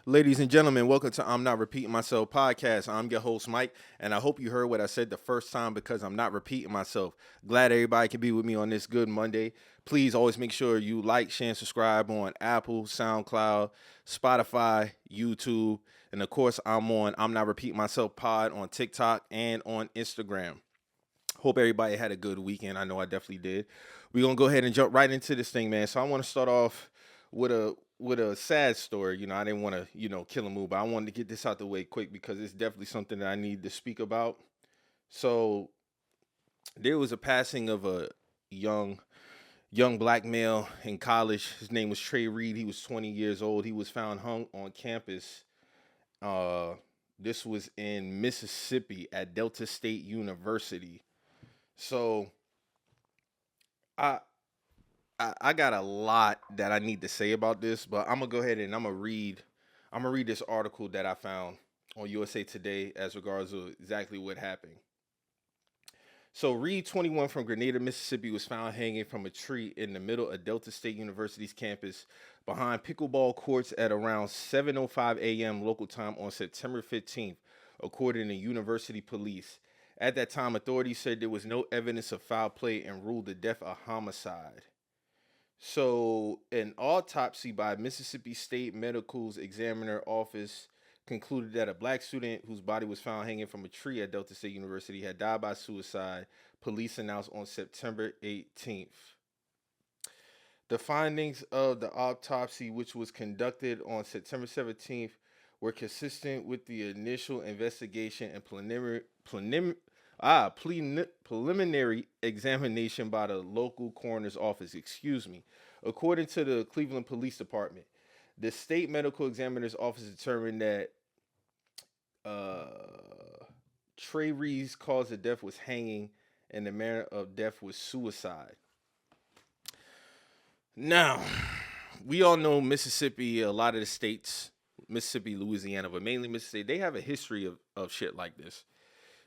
Ladies and gentlemen, welcome to I'm Not Repeating Myself podcast. I'm your host, Mike, and I hope you heard what I said the first time because I'm not repeating myself. Glad everybody can be with me on this good Monday. Please always make sure you like, share, and subscribe on Apple, SoundCloud, Spotify, YouTube, and of course, I'm on I'm Not Repeating Myself pod on TikTok and on Instagram. Hope everybody had a good weekend. I know I definitely did. We're gonna go ahead and jump right into this thing, man. So I want to start off with a sad story. I didn't want to kill a mood, but I wanted to get this out the way quick because it's definitely something that I need to speak about. So there was a passing of a young black male in college. His name was Trey Reed. He was 20 years old. He was found hung on campus. Uh, this was in Mississippi at Delta State University. So I I got a lot that I need to say about this, but I'm gonna go ahead and I'm gonna read this article that I found on USA Today as regards to exactly what happened. So Reed 21 from Grenada, Mississippi was found hanging from a tree in the middle of Delta State University's campus behind pickleball courts at around 7:05 a.m. local time on September 15th, according to university police. At that time, authorities said there was no evidence of foul play and ruled the death a homicide. So, an autopsy by Mississippi State Medical's examiner office concluded that a black student whose body was found hanging from a tree at Delta State University had died by suicide, police announced on September 18th. The findings of the autopsy, which was conducted on September 17th, were consistent with the initial investigation and preliminary examination by the local coroner's office. Excuse me. According to the Cleveland Police Department, the state medical examiner's office determined that uh, Trey Reed's cause of death was hanging, and the manner of death was suicide. Now, we all know Mississippi, a lot of the states, Mississippi, Louisiana, but mainly Mississippi, they have a history of shit like this.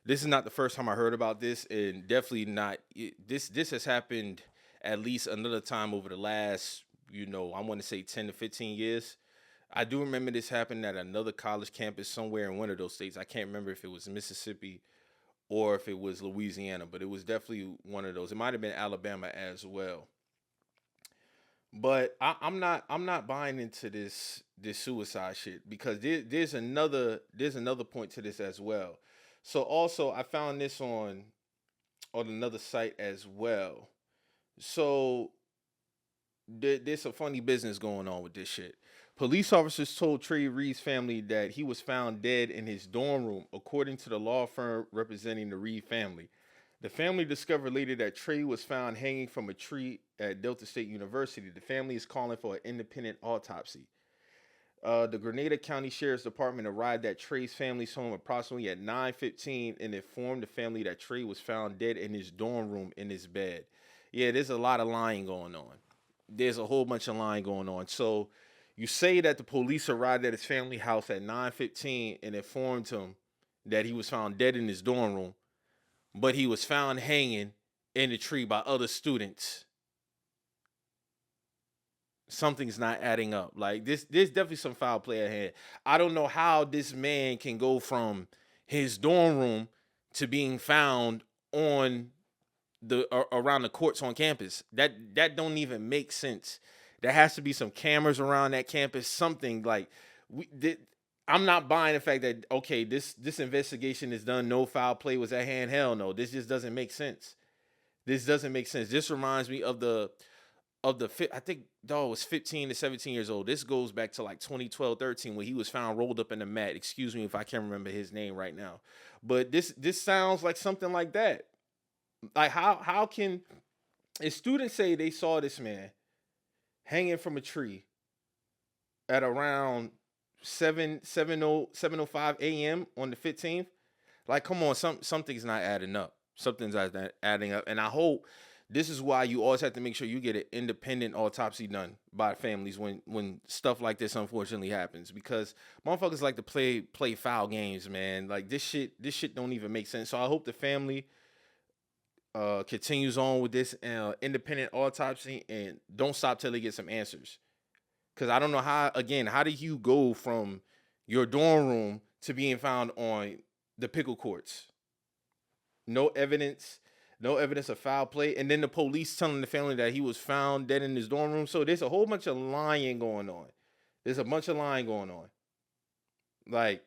This is not the first time I heard about this, and definitely not this has happened at least another time over the last, I want to say 10 to 15 years. I do remember this happened at another college campus somewhere in one of those states. I can't remember if it was Mississippi or if it was Louisiana, but it was definitely one of those. It might have been Alabama as well. But I'm not buying into this suicide shit because there's another point to this as well. So also I found this on another site as well. So there's some funny business going on with this shit. Police officers told Trey Reed's family that he was found dead in his dorm room, according to the law firm representing the Reed family. The family discovered later that Trey was found hanging from a tree at Delta State University. The family is calling for an independent autopsy. The Grenada County Sheriff's Department arrived at Trey's family's home approximately at 9:15 and informed the family that Trey was found dead in his dorm room in his bed. Yeah, there's a lot of lying going on. There's a whole bunch of lying going on. So you say that the police arrived at his family house at 9:15 and informed him that he was found dead in his dorm room, but he was found hanging in the tree by other students. Something's not adding up. Like this, there's definitely some foul play ahead. I don't know how this man can go from his dorm room to being found on around the courts on campus. That don't even make sense. There has to be some cameras around that campus. Something like we did. I'm not buying the fact that okay, this investigation is done. No foul play was at hand. Hell no. This just doesn't make sense. This doesn't make sense. This reminds me of the I think dog was 15 to 17 years old. This goes back to like 2012, 13 when he was found rolled up in the mat. Excuse me if I can't remember his name right now. But this sounds like something like that. Like how can if students say they saw this man hanging from a tree at around 7:05 a.m. on the 15th? Like come on, something's not adding up. Something's not adding up. And I hope this is why you always have to make sure you get an independent autopsy done by families when stuff like this unfortunately happens because motherfuckers like to play foul games, man. Like this shit don't even make sense. So I hope the family continues on with this independent autopsy and don't stop till they get some answers. Because I don't know how do you go from your dorm room to being found on the pickle courts? No evidence, no evidence of foul play. And then the police telling the family that he was found dead in his dorm room. So there's a whole bunch of lying going on. There's a bunch of lying going on. Like,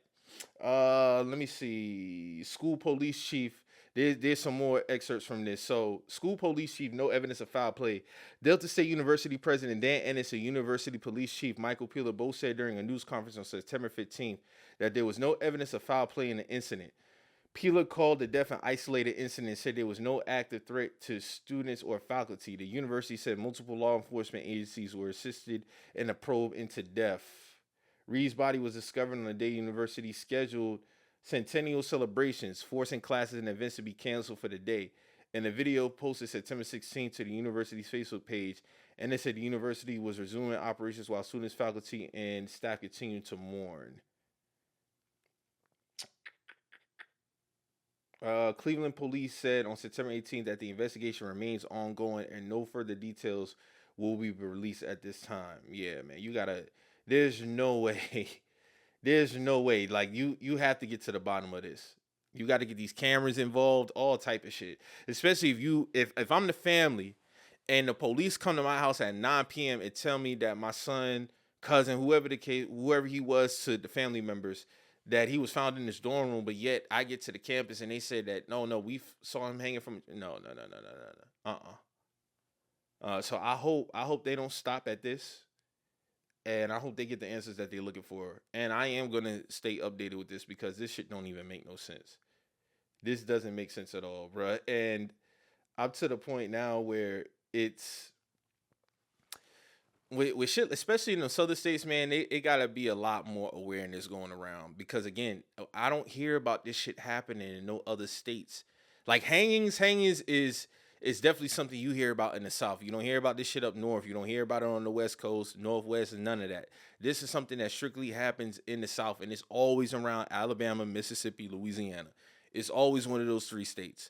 let me see. School police chief. There's some more excerpts from this. So, school police chief, no evidence of foul play. Delta State University President Dan Ennis and University Police Chief Michael Peeler both said during a news conference on September 15th that there was no evidence of foul play in the incident. Peeler called the death an isolated incident and said there was no active threat to students or faculty. The university said multiple law enforcement agencies were assisted in a probe into death. Reed's body was discovered on the day university scheduled centennial celebrations, forcing classes and events to be canceled for the day. In a video posted September 16th to the university's Facebook page, and it said the university was resuming operations while students, faculty, and staff continued to mourn. Cleveland police said on September 18th that the investigation remains ongoing and no further details will be released at this time. Yeah, man, you gotta. There's no way. There's no way. Like you have to get to the bottom of this. You got to get these cameras involved, all type of shit. Especially if I'm the family, and the police come to my house at 9 p.m. and tell me that my son, cousin, whoever he was to the family members, that he was found in his dorm room, but yet I get to the campus and they said that no, we saw him hanging from no. So I hope they don't stop at this, and I hope they get the answers that they're looking for. And I am gonna stay updated with this because this shit don't even make no sense. This doesn't make sense at all, bruh. And I'm to the point now where it's with shit, especially in the southern states, man, it gotta be a lot more awareness going around because again, I don't hear about this shit happening in no other states. Like hangings is definitely something you hear about in the South. You don't hear about this shit up north. You don't hear about it on the West Coast, Northwest, and none of that. This is something that strictly happens in the South, and it's always around Alabama, Mississippi, Louisiana. It's always one of those three states.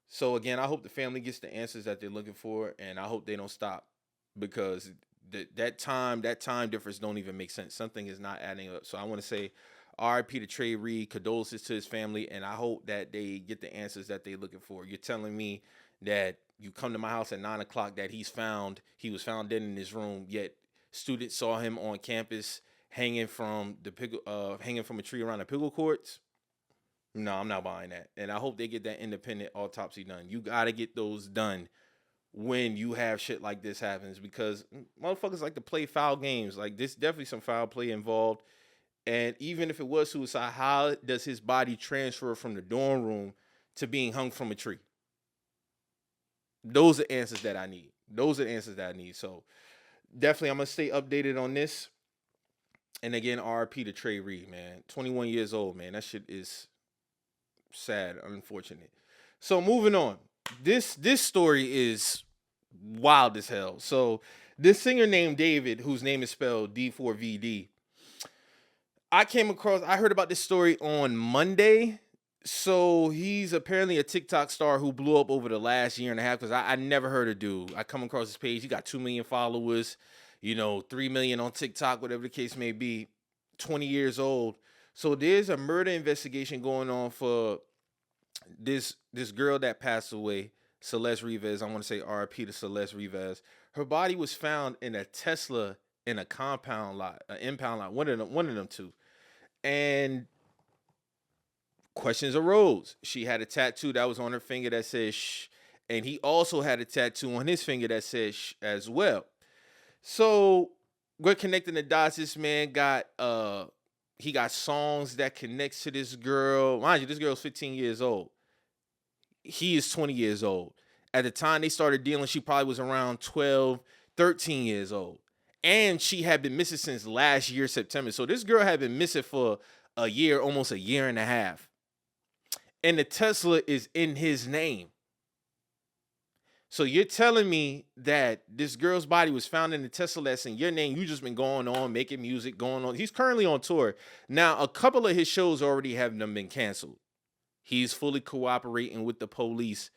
So again, I hope the family gets the answers that they're looking for, and I hope they don't stop because that time difference don't even make sense. Something is not adding up. So I want to say RIP to Trey Reed, condolences to his family, and I hope that they get the answers that they're looking for. You're telling me that you come to my house at 9 o'clock that he was found dead in his room, yet students saw him on campus hanging from a tree around the pickle courts. No, I'm not buying that. And I hope they get that independent autopsy done. You got to get those done when you have shit like this happens because motherfuckers like to play foul games. Like, there's definitely some foul play involved. And even if it was suicide, how does his body transfer from the dorm room to being hung from a tree? Those are answers that I need. So definitely I'm going to stay updated on this. And again, RP to Trey Reed, man. 21 years old, man. That shit is sad, unfortunate. So moving on. This story is wild as hell. So this singer named David, whose name is spelled D4VD, I heard about this story on Monday. So he's apparently a TikTok star who blew up over the last year and a half because I never heard of dude. I come across his page. He got 2 million followers, 3 million on TikTok, whatever the case may be, 20 years old. So there's a murder investigation going on for this girl that passed away, Celeste Rivas. I want to say RIP to Celeste Rivas. Her body was found in a Tesla in a compound lot, an impound lot, one of them two. And questions arose. She had a tattoo that was on her finger that says shh, and he also had a tattoo on his finger that says shh as well. So we're connecting the dots. This man got he got songs that connects to this girl. Mind you, this girl's 15 years old. He is 20 years old. At the time they started dealing, she probably was around 12, 13 years old. And she had been missing since last year, September. So this girl had been missing for a year, almost a year and a half. And the Tesla is in his name. So you're telling me that this girl's body was found in the Tesla that's in your name. You just been going on, making music, going on. He's currently on tour. Now, a couple of his shows already have been canceled. He's fully cooperating with the police.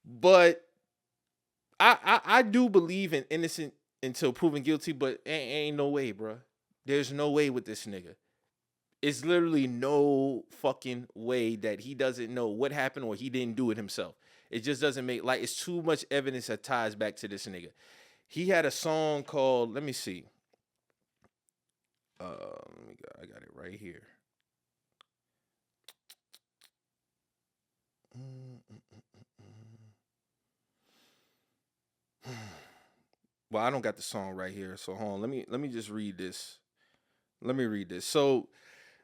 But I do believe in innocent until proven guilty, but ain't no way, bro. There's no way with this nigga. It's literally no fucking way that he doesn't know what happened or he didn't do it himself. It just doesn't make, like, it's too much evidence that ties back to this nigga. He had a song called, let me see. I got it right here. Well, I don't got the song right here, so hold on. Let me just read this. Let me read this. So,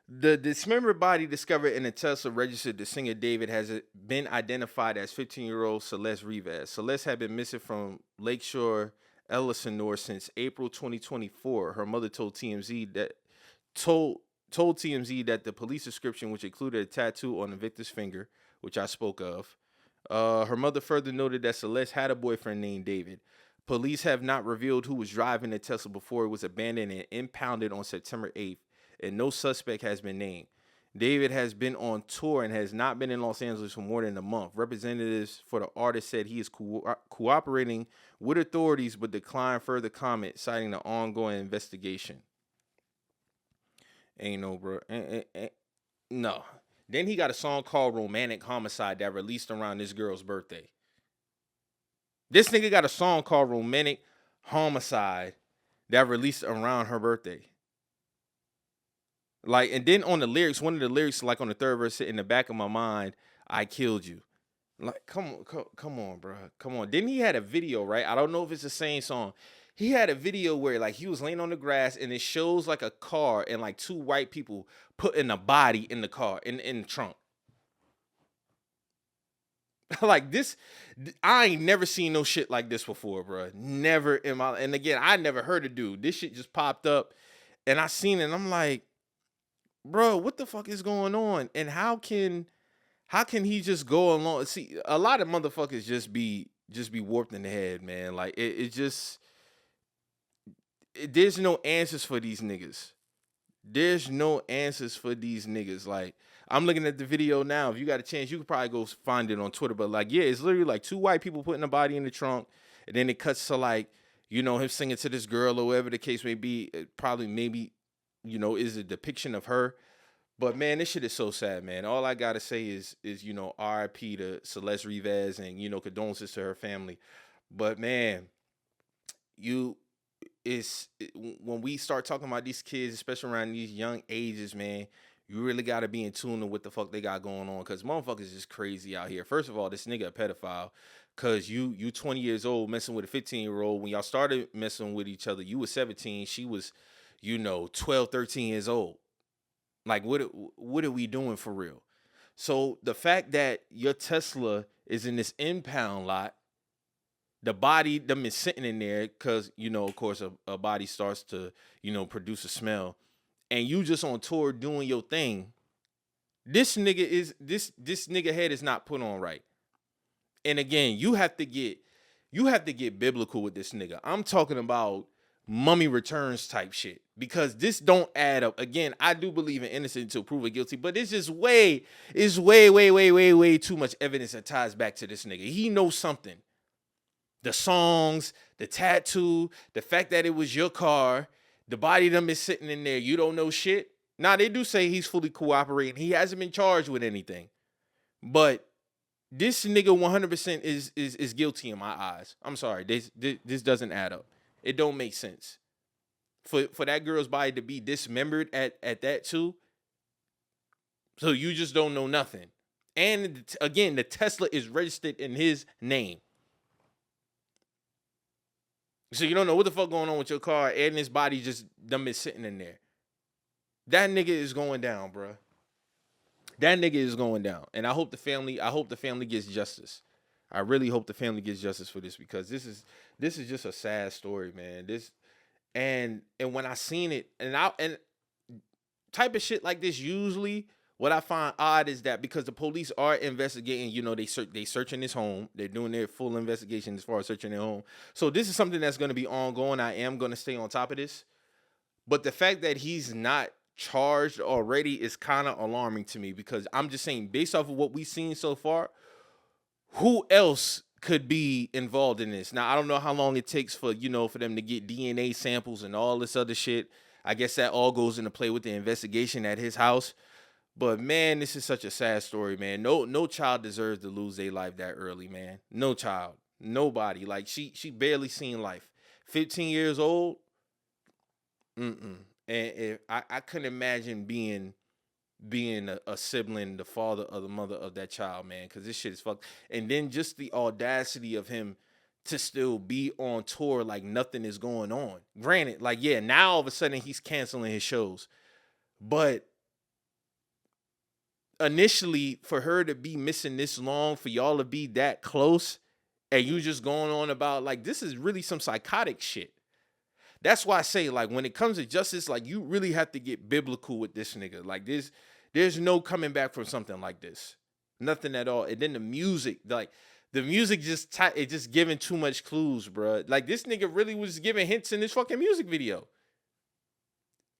the dismembered body discovered in a Tesla registered to singer David has been identified as 15-year-old Celeste Rivas. Celeste had been missing from Lakeshore, Elsinore since April 2024. Her mother told TMZ that the police description, which included a tattoo on the victim's finger, which I spoke of. Her mother further noted that Celeste had a boyfriend named David. Police have not revealed who was driving the Tesla before it was abandoned and impounded on September 8th, and no suspect has been named. David has been on tour and has not been in Los Angeles for more than a month. Representatives for the artist said he is cooperating with authorities but declined further comment, citing the ongoing investigation. Ain't no, bro. No. Then he got a song called Romantic Homicide that released around this girl's birthday. This nigga got a song called Romantic Homicide that released around her birthday. Like, and then on the lyrics, one of the lyrics, like on the third verse, in the back of my mind, I killed you. Like, come on, bro. Come on. Then he had a video, right? I don't know if it's the same song. He had a video where, like, he was laying on the grass and it shows like a car and like two white people putting a body in the car, in the trunk. Like this, I ain't never seen no shit like this before, bro. Never in my, and again, I never heard of dude. This shit just popped up and I seen it and I'm like, bro, what the fuck is going on? And how can he just go along? See, a lot of motherfuckers just be warped in the head, man. Like there's no answers for these niggas. There's no answers for these niggas. Like, I'm looking at the video now. If you got a chance, you could probably go find it on Twitter. But like, yeah, it's literally like two white people putting a body in the trunk, and then it cuts to like, you know, him singing to this girl or whatever the case may be. Maybe, you know, is a depiction of her. But man, this shit is so sad, man. All I gotta say is you know, R.I.P. to Celeste Rivas and, you know, condolences to her family. But man, when we start talking about these kids, especially around these young ages, man, you really got to be in tune to what the fuck they got going on, because motherfuckers is crazy out here. First of all, this nigga a pedophile, because you 20 years old messing with a 15-year-old. When y'all started messing with each other, you was 17, she was, you know, 12, 13 years old. Like, what are we doing for real? So the fact that your Tesla is in this impound lot, the body them is sitting in there because, you know, of course, a body starts to, you know, produce a smell, and you just on tour doing your thing. This nigga head is not put on right. And again, you have to get biblical with this nigga. I'm talking about Mummy Returns type shit, because this don't add up. Again, I do believe in innocent until proven guilty, but it's just way too much evidence that ties back to this nigga. He knows something. The songs, the tattoo, the fact that it was your car, the body them is sitting in there. You don't know shit. Now, they do say he's fully cooperating. He hasn't been charged with anything. But this nigga 100% is guilty in my eyes. I'm sorry. This doesn't add up. It don't make sense. For that girl's body to be dismembered at that too. So you just don't know nothing. And again, the Tesla is registered in his name. So you don't know what the fuck going on with your car, and his body just them is sitting in there. That nigga is going down, bro. That nigga is going down. And I hope the family gets justice. I really hope the family gets justice for this, because this is just a sad story, man. And when I seen it, and type of shit like this, usually what I find odd is that because the police are investigating, you know, they searching his home. They're doing their full investigation as far as searching their home. So this is something that's going to be ongoing. I am going to stay on top of this. But the fact that he's not charged already is kind of alarming to me, because I'm just saying, based off of what we've seen so far, who else could be involved in this. Now, I don't know how long it takes for, for them to get DNA samples and all this other shit. I guess that all goes into play with the investigation at his house. But man, this is such a sad story, man. No child deserves to lose their life that early, man. No child. Nobody. Like she barely seen life. 15 years old. Mm-mm. And if I couldn't imagine being a sibling, the father or the mother of that child, man, because this shit is fucked. And then just the audacity of him to still be on tour like nothing is going on. Granted, like, yeah, now all of a sudden he's canceling his shows. But initially, for her to be missing this long, for y'all to be that close, and you just going on about, like, this is really some psychotic shit. That's why I say, like, when it comes to justice, like, you really have to get biblical with this nigga. Like, there's no coming back from something like this. Nothing at all. And then the music, like, the music it just giving too much clues, bro. Like, this nigga really was giving hints in this fucking music video.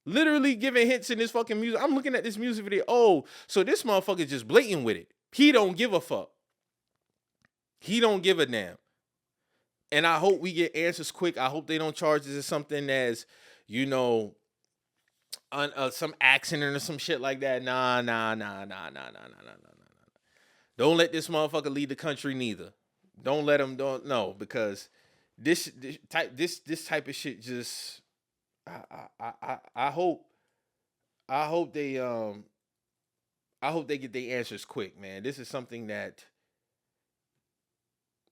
Literally giving hints in this fucking music. I'm looking at this music video. Oh, so this motherfucker just blatant with it. He don't give a fuck. He don't give a damn. And I hope we get answers quick. I hope they don't charge this as something as, some accident or some shit like that. Nah. Don't let this motherfucker lead the country neither. Don't let him, because this type of shit just, I hope they get their answers quick, man. This is something that,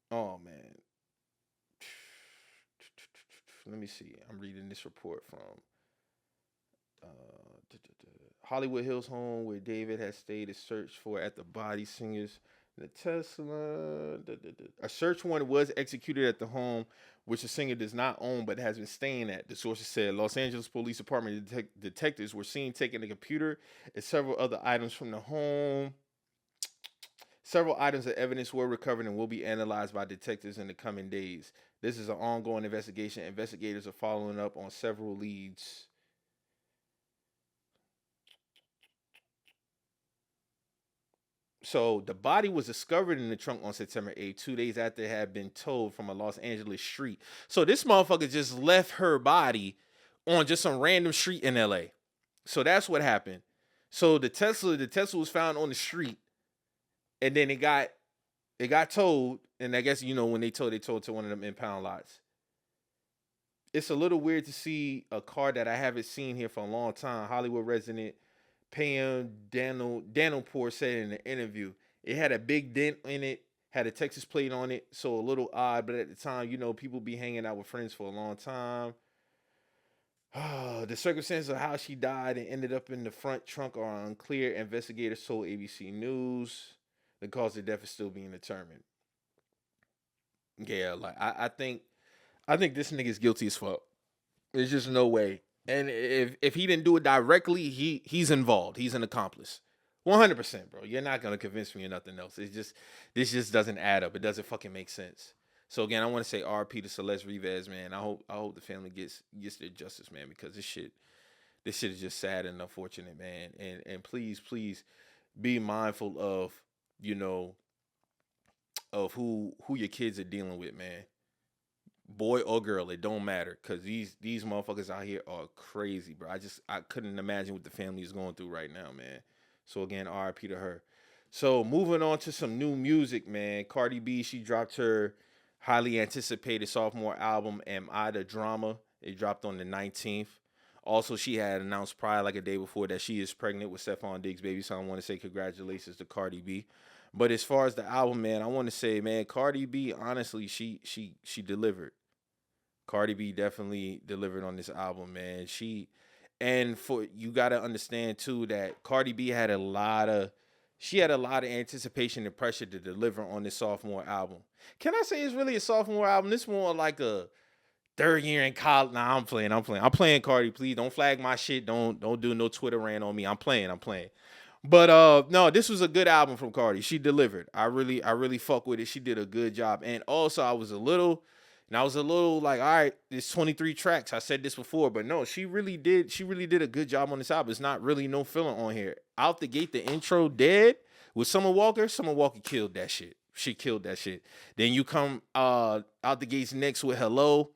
oh man. Let me see. I'm reading this report from Hollywood Hills home where David has stayed is searched for at the body singers. The Tesla. A search warrant was executed at the home, which the singer does not own but has been staying at. The sources said Los Angeles Police Department detectives were seen taking a computer and several other items from the home. Several items of evidence were recovered and will be analyzed by detectives in the coming days. This is an ongoing investigation. Investigators are following up on several leads. So the body was discovered in the trunk on September 8th, 2 days after it had been towed from a Los Angeles street. So this motherfucker just left her body on just some random street in LA. So that's what happened. So the Tesla was found on the street, and then it got towed. And I guess, when they towed to one of them impound lots. It's a little weird to see a car that I haven't seen here for a long time. Hollywood resident Pam Danielpour said in an interview, it had a big dent in it, had a Texas plate on it, so a little odd. But at the time, people be hanging out with friends for a long time. The circumstances of how she died and ended up in the front trunk are unclear. Investigators told ABC News the cause of death is still being determined. Yeah, like I think this nigga's guilty as fuck. There's just no way. And if he didn't do it directly, he's involved. He's an accomplice. 100%, bro. You're not gonna convince me of nothing else. This just doesn't add up. It doesn't fucking make sense. So again, I want to say RP to Celeste Rivas, man. I hope the family gets their justice, man, because this shit is just sad and unfortunate, man. And please be mindful of, of who your kids are dealing with, man. Boy or girl, it don't matter, because these motherfuckers out here are crazy, bro. I couldn't imagine what the family is going through right now, man. So again, RIP to her. So moving on to some new music, man. Cardi B, she dropped her highly anticipated sophomore album, Am I the Drama? It dropped on the 19th. Also, she had announced prior, like a day before, that she is pregnant with Stephon Diggs' baby. So I want to say congratulations to Cardi B. But as far as the album, man, I want to say, man, Cardi B, honestly, she delivered. Cardi B definitely delivered on this album, man. You gotta understand too that Cardi B had a lot of anticipation and pressure to deliver on this sophomore album. Can I say it's really a sophomore album? This more like a third year in college. Nah, I'm playing Cardi. Please don't flag my shit. Don't do no Twitter rant on me. I'm playing. But no, this was a good album from Cardi. She delivered. I really fuck with it. She did a good job. And also I was a little like, all right, there's 23 tracks. I said this before, but no, she really did a good job on this album. It's not really no filler on here. Out the gate, the intro dead with Summer Walker. Summer Walker killed that shit. She killed that shit. Then you come out the gates next with Hello,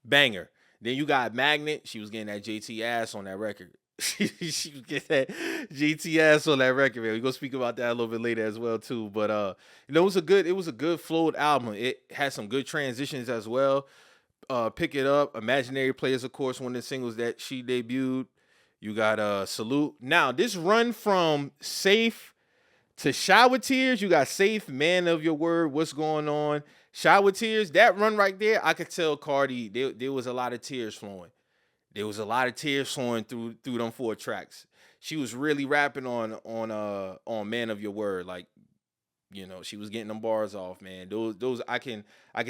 banger. Then you got Magnet. She was getting that JT ass on that record. She was getting that JT ass on that record, man. We gonna speak about that a little bit later as well too. But it was a good flowed album. It had some good transitions as well. Pick It Up, Imaginary Players, of course, one of the singles that she debuted. You got Salute. Now, this run from Safe to Shower Tears, you got Safe, Man of Your Word, What's Going On, Shower Tears. That run right there, I could tell Cardi, there was a lot of tears flowing. There was a lot of tears flowing through them 4 tracks. She was really rapping on Man of Your Word, like, you know, she was getting them bars off, man. Those I can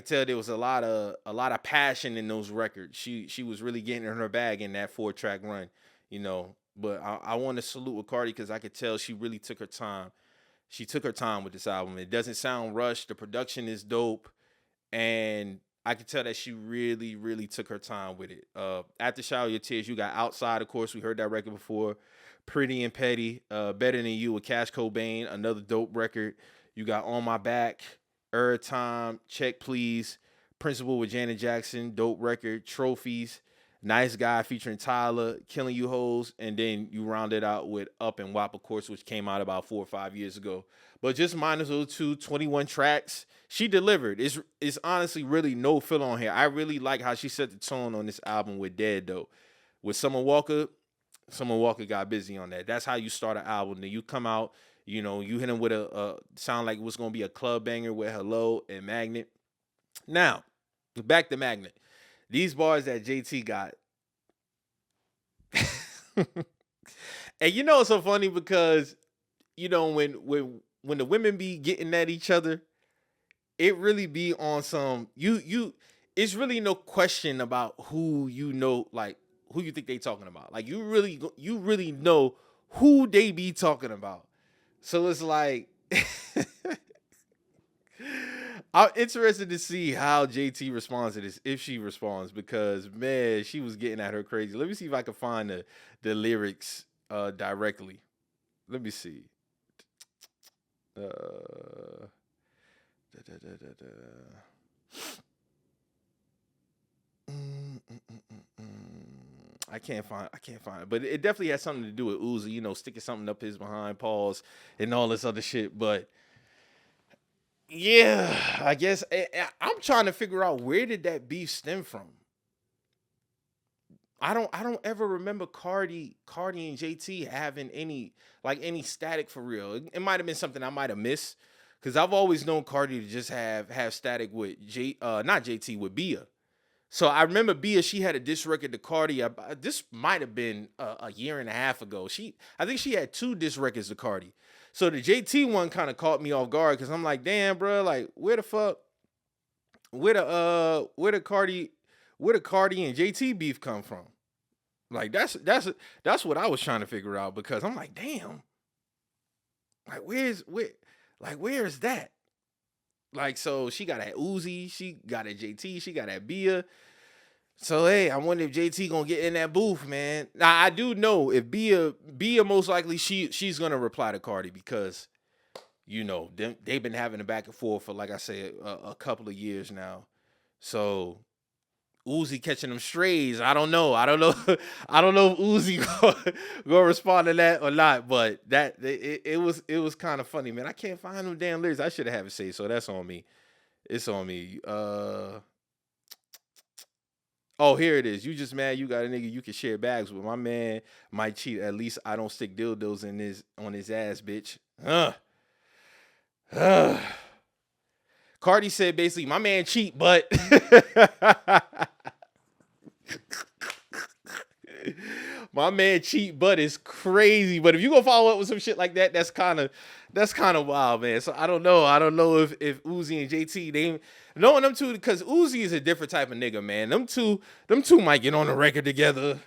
tell there was a lot of passion in those records. She was really getting in her bag in that 4-track run, you know. But I want to salute with Cardi because I could tell she really took her time. She took her time with this album. It doesn't sound rushed. The production is dope, and I could tell that she really, really took her time with it. After Shower Your Tears, you got Outside, of course. We heard that record before. Pretty and Petty, Better Than You with Cash Cobain, another dope record. You got On My Back, Time, Check Please, Principal with Janet Jackson, dope record, Trophies, Nice Guy featuring Tyler, Killing You Hoes, and then you round it out with Up and WAP, of course, which came out about 4 or 5 years ago. But just minus those 21 tracks, she delivered. It's honestly really no filler on here. I really like how she set the tone on this album with Dead, though. With Summer Walker got busy on that. That's how you start an album. Then you come out, you know, you hit him with a sound like it was going to be a club banger with Hello and Magnet. Now, back to Magnet. These bars that JT got. And you know it's so funny because, you know, when the women be getting at each other, it really be on some it's really no question about who you know, like who you think they talking about. Like you really know who they be talking about. So it's like I'm interested to see how JT responds to this, if she responds, because man, she was getting at her crazy. Let me see if I can find the lyrics directly. Let me see. Da, da, da, da, da. I can't find it, but it definitely has something to do with Uzi, you know, sticking something up his behind, pause, and all this other shit. But yeah, I guess I'm trying to figure out where did that beef stem from. I don't ever remember Cardi and JT having any static for real. It might have been something I might have missed because I've always known Cardi to just have static with not JT, with Bia. So I remember Bia, she had a diss record to Cardi. This might have been a year and a half ago. I think she had 2 diss records to Cardi. So the JT one kind of caught me off guard because I'm like, damn, bro, like where the fuck, where the Cardi and JT beef come from? Like that's what I was trying to figure out because I'm like, damn, like where is that? Like, so she got at Uzi, she got at JT, she got at Bia. So hey, I wonder if JT gonna get in that booth, man. Now I do know if Bia most likely she's gonna reply to Cardi because, you know, they've been having a back and forth for, like I said, a couple of years now. So Uzi catching them strays. I don't know. I don't know if Uzi gonna respond to that or not. But it was kind of funny, man. I can't find them damn lyrics. I should have it say so. That's on me. It's on me. Oh, here it is. You just mad you got a nigga you can share bags with. My man might cheat. At least I don't stick dildos on his ass, bitch. Cardi said basically, my man cheat, but my man cheat, but it's crazy. But if you gonna follow up with some shit like that, that's kind of wild, man. So I don't know. I don't know if Uzi and JT, they knowing them two, because Uzi is a different type of nigga, man. Them two might get on the record together.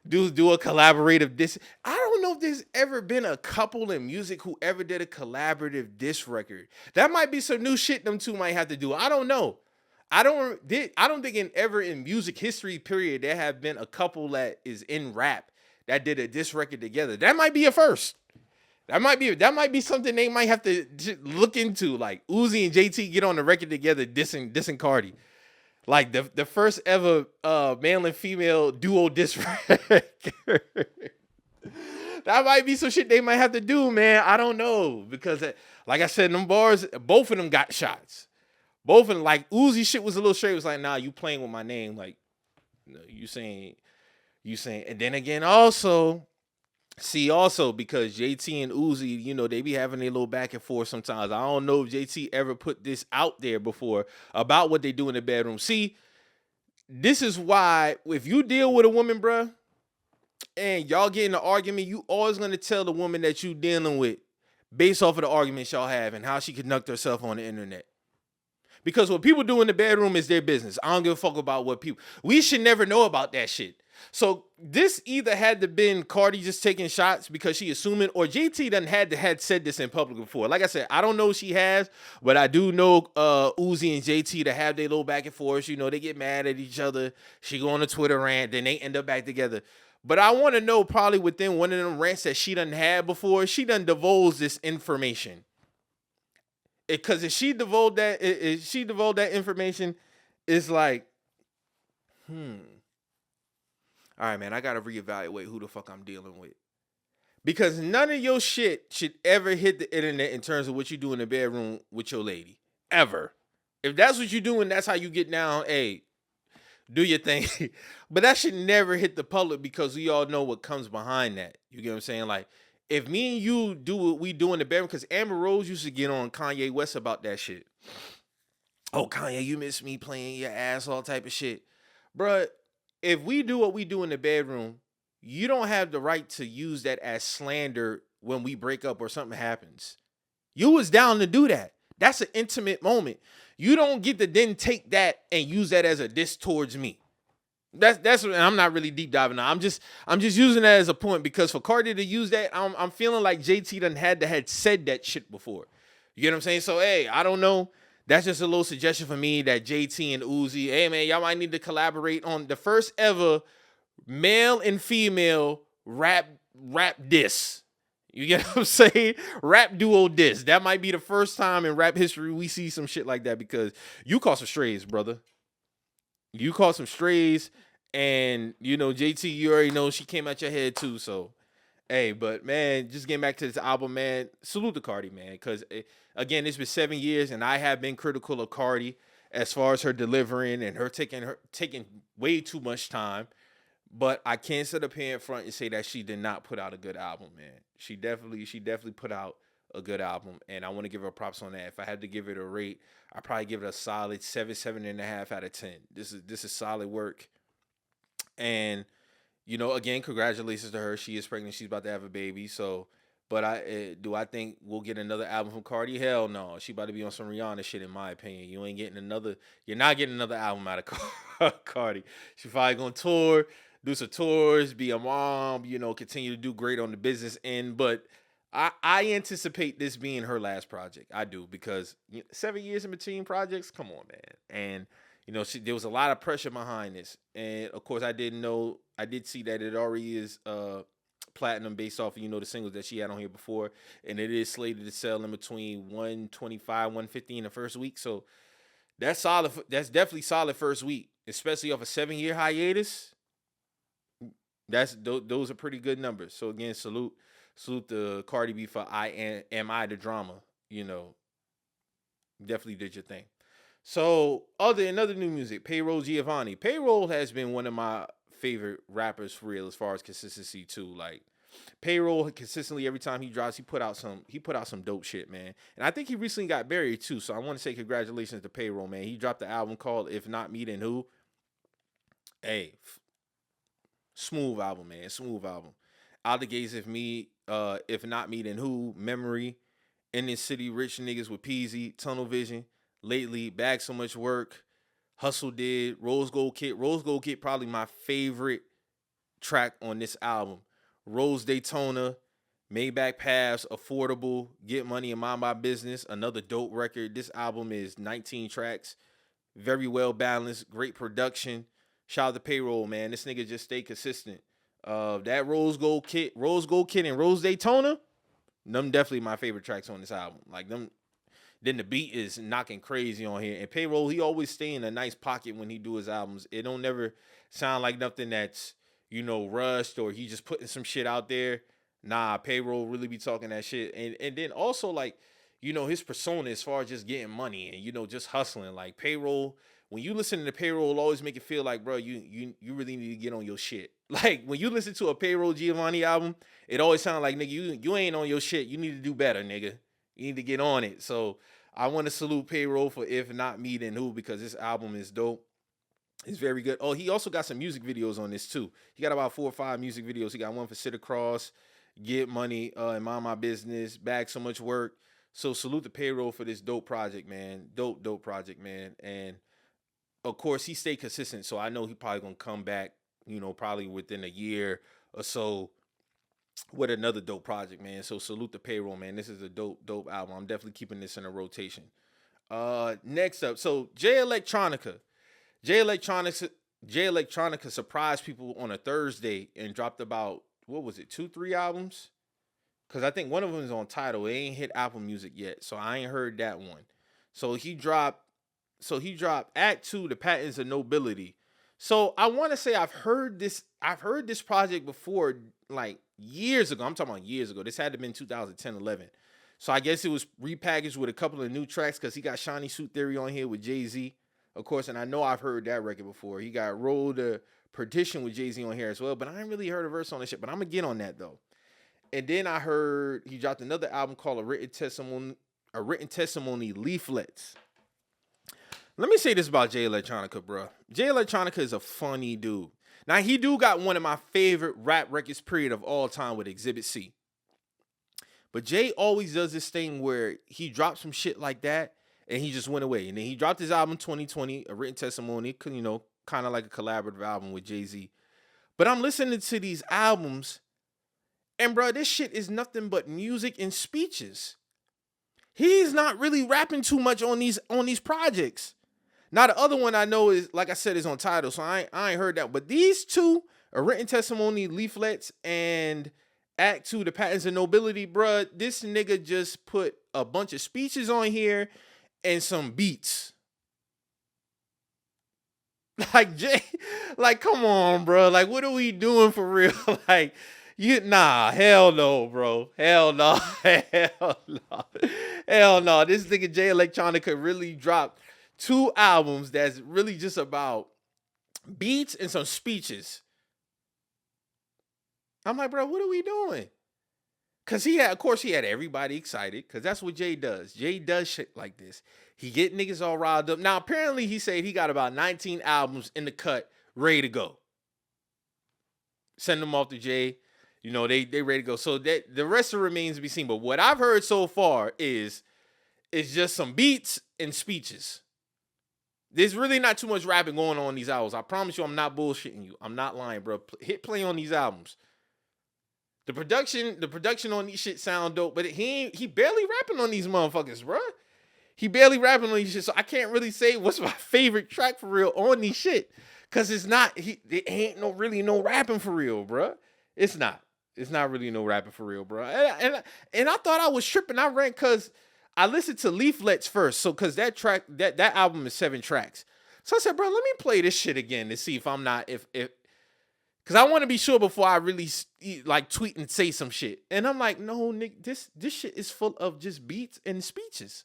Do a collaborative diss. I don't know if there's ever been a couple in music who ever did a collaborative diss record. That might be some new shit them two might have to do. I don't know. I don't think in music history period there have been a couple that is in rap that did a diss record together. That might be a first. That might be something they might have to look into. Like Uzi and JT get on the record together, dissing Cardi. Like the first ever male and female duo diss record. That might be some shit they might have to do, man. I don't know because, like I said, them bars, both of them got shots. Both of them, like Uzi shit was a little straight. It was like, nah, you playing with my name, like you saying, and then again, also because JT and Uzi, they be having a little back and forth sometimes. I don't know if JT ever put this out there before about what they do in the bedroom. See, this is why if you deal with a woman, bruh, and y'all get in an argument, you always gonna tell the woman that you dealing with based off of the arguments y'all have and how she conduct herself on the internet. Because what people do in the bedroom is their business. I don't give a fuck about what people. We should never know about that shit. So this either had to been Cardi just taking shots because she assuming, or JT done had said this in public before. Like I said, I don't know if she has, but I do know Uzi and JT to have their little back and forth. They get mad at each other. She go on a Twitter rant, then they end up back together. But I want to know probably within one of them rants that she done had before, she done divulged this information. Because if she divulged that information, it's like, all right, man, I gotta reevaluate who the fuck I'm dealing with. Because none of your shit should ever hit the internet in terms of what you do in the bedroom with your lady. Ever. If that's what you do and that's how you get down, hey, do your thing. But that should never hit the public because we all know what comes behind that. You get what I'm saying? Like, if me and you do what we do in the bedroom, because Amber Rose used to get on Kanye West about that shit. Oh, Kanye, you miss me playing your ass, all type of shit. Bruh, if we do what we do in the bedroom, you don't have the right to use that as slander when we break up or something happens. You was down to do that. That's an intimate moment. You don't get to then take that and use that as a diss towards me. That's and I'm not really deep diving now. I'm just using that as a point because for Cardi to use that, I'm feeling like JT done had said that shit before. You get what I'm saying? So hey, I don't know. That's just a little suggestion for me that JT and Uzi, hey man, y'all might need to collaborate on the first ever male and female rap diss. You get what I'm saying? Rap duo diss. That might be the first time in rap history we see some shit like that because you caught some strays, brother. You caught some strays, and JT, you already know she came at your head too. So, hey, but man, just getting back to this album, man. Salute to Cardi, man, because again, it's been 7 years, and I have been critical of Cardi as far as her delivering and her taking way too much time. But I can't sit up here in front and say that she did not put out a good album, man. She definitely put out a good album, and I want to give her props on that. If I had to give it a rate, I'd probably give it a solid 7.5 out of 10. This is solid work. And again, congratulations to her. She is pregnant. She's about to have a baby. So, but do I think we'll get another album from Cardi? Hell no. She about to be on some Rihanna shit, in my opinion. You're not getting another album out of Cardi. She probably gonna tour, do some tours, be a mom, continue to do great on the business end. But I anticipate this being her last project. I do, because 7 years in between projects, come on, man. And there was a lot of pressure behind this. And of course, I did see that it already is platinum based off of the singles that she had on here before, and it is slated to sell in between 125, 150 in the first week. So that's solid. That's definitely solid first week, especially off a 7-year hiatus. Those are pretty good numbers. So again, salute to Cardi B for Am I the Drama. Definitely did your thing. So another new music, Payroll Giovanni. Payroll has been one of my favorite rappers for real as far as consistency too. Like Payroll consistently, every time he drops, he put out some dope shit, man. And I think he recently got buried too. So I want to say congratulations to Payroll, man. He dropped the album called If Not Me Then Who. Hey, smooth album, man. Smooth album. Out the gates, if not me, then who? Memory, In This City, Rich Niggas with Peasy, Tunnel Vision, Lately, Bag So Much Work, Hustle Did, Rose Gold Kid. Rose Gold Kid, probably my favorite track on this album. Rose Daytona, Maybach Paths, Affordable, Get Money and Mind My Business, another dope record. This album is 19 tracks, very well balanced, great production. Shout out to Payroll, man. This nigga just stay consistent. That Rose Gold Kid and Rose Daytona, Them definitely my favorite tracks on this album. Like them. Then the beat is knocking crazy on here. And Payroll, he always stay in a nice pocket when he do his albums. It don't never sound like nothing that's, rushed or he just putting some shit out there. Nah, Payroll really be talking that shit. And then also like, his persona as far as just getting money and, just hustling. Like Payroll, when you listen to Payroll, it'll always make it feel like, bro, you really need to get on your shit. Like when you listen to a Payroll Giovanni album, it always sounds like, nigga, you ain't on your shit. You need to do better, nigga. You need to get on it. So I want to salute Payroll for If Not Me Then Who, because this album is dope. It's very good. Oh, he also got some music videos on this too. He got about 4 or 5 music videos. He got one for Sit Across, Get Money, and Mind My Business, Bag So Much Work. So salute the Payroll for this dope project, man. Dope project, man. And of course, he stayed consistent. So I know he probably going to come back, probably within a year or so with another dope project, man. So salute the Payroll, man. This is a dope album. I'm definitely keeping this in a rotation. Next up, so Jay Electronica. Jay Electronica surprised people on a Thursday and dropped about, what was it, 2-3 albums? Because I think one of them is on Tidal. It ain't hit Apple Music yet, so I ain't heard that one. So he dropped Act 2, The Patents of Nobility. So I want to say I've heard this project before, like years ago. I'm talking about years ago. This had to have been 2010, 11. So I guess it was repackaged with a couple of new tracks because he got Shawnee Suit Theory on here with Jay-Z, of course. And I know I've heard that record before. He got Road to Perdition with Jay-Z on here as well. But I ain't really heard a verse on this shit. But I'm going to get on that, though. And then I heard he dropped another album called A Written Testimony Leaflets. Let me say this about Jay Electronica, bro. Jay Electronica is a funny dude. Now, he do got one of my favorite rap records, period, of all time with Exhibit C. But Jay always does this thing where he drops some shit like that, and he just went away. And then he dropped his album 2020, A Written Testimony, kind of like a collaborative album with Jay-Z. But I'm listening to these albums, and bro, this shit is nothing but music and speeches. He's not really rapping too much on these projects. Now, the other one I know is, like I said, is on Tidal, so I ain't heard that. But these two, A Written Testimony Leaflets and Act 2, The Patents of Nobility, bruh, this nigga just put a bunch of speeches on here and some beats. Like, Jay, like, come on, bro. Like, what are we doing for real? Like, hell no, bro. Hell no. Hell no. Hell no. This nigga Jay Electronica really dropped 2 albums that's really just about beats and some speeches. I'm like, bro, what are we doing? Because he had everybody excited, because that's what Jay does. Jay does shit like this. He get niggas all riled up. Now, apparently, he said he got about 19 albums in the cut, ready to go. Send them off to Jay. They ready to go. So that the rest of it remains to be seen. But what I've heard so far is just some beats and speeches. There's really not too much rapping going on in these albums. I promise you, I'm not bullshitting you. I'm not lying, bro. Hit play on these albums. The production on these shit sound dope, but he barely rapping on these motherfuckers, bro. He barely rapping on these shit, so I can't really say what's my favorite track for real on these shit, cause it ain't really no rapping for real, bro. It's not really no rapping for real, bro. And I thought I was tripping. I ran cause I listened to Leaflets first, so cause that track that album is 7 tracks. So I said, bro, let me play this shit again to see if I'm not if. Because I want to be sure before I really like tweet and say some shit. And I'm like, no, Nick, this shit is full of just beats and speeches.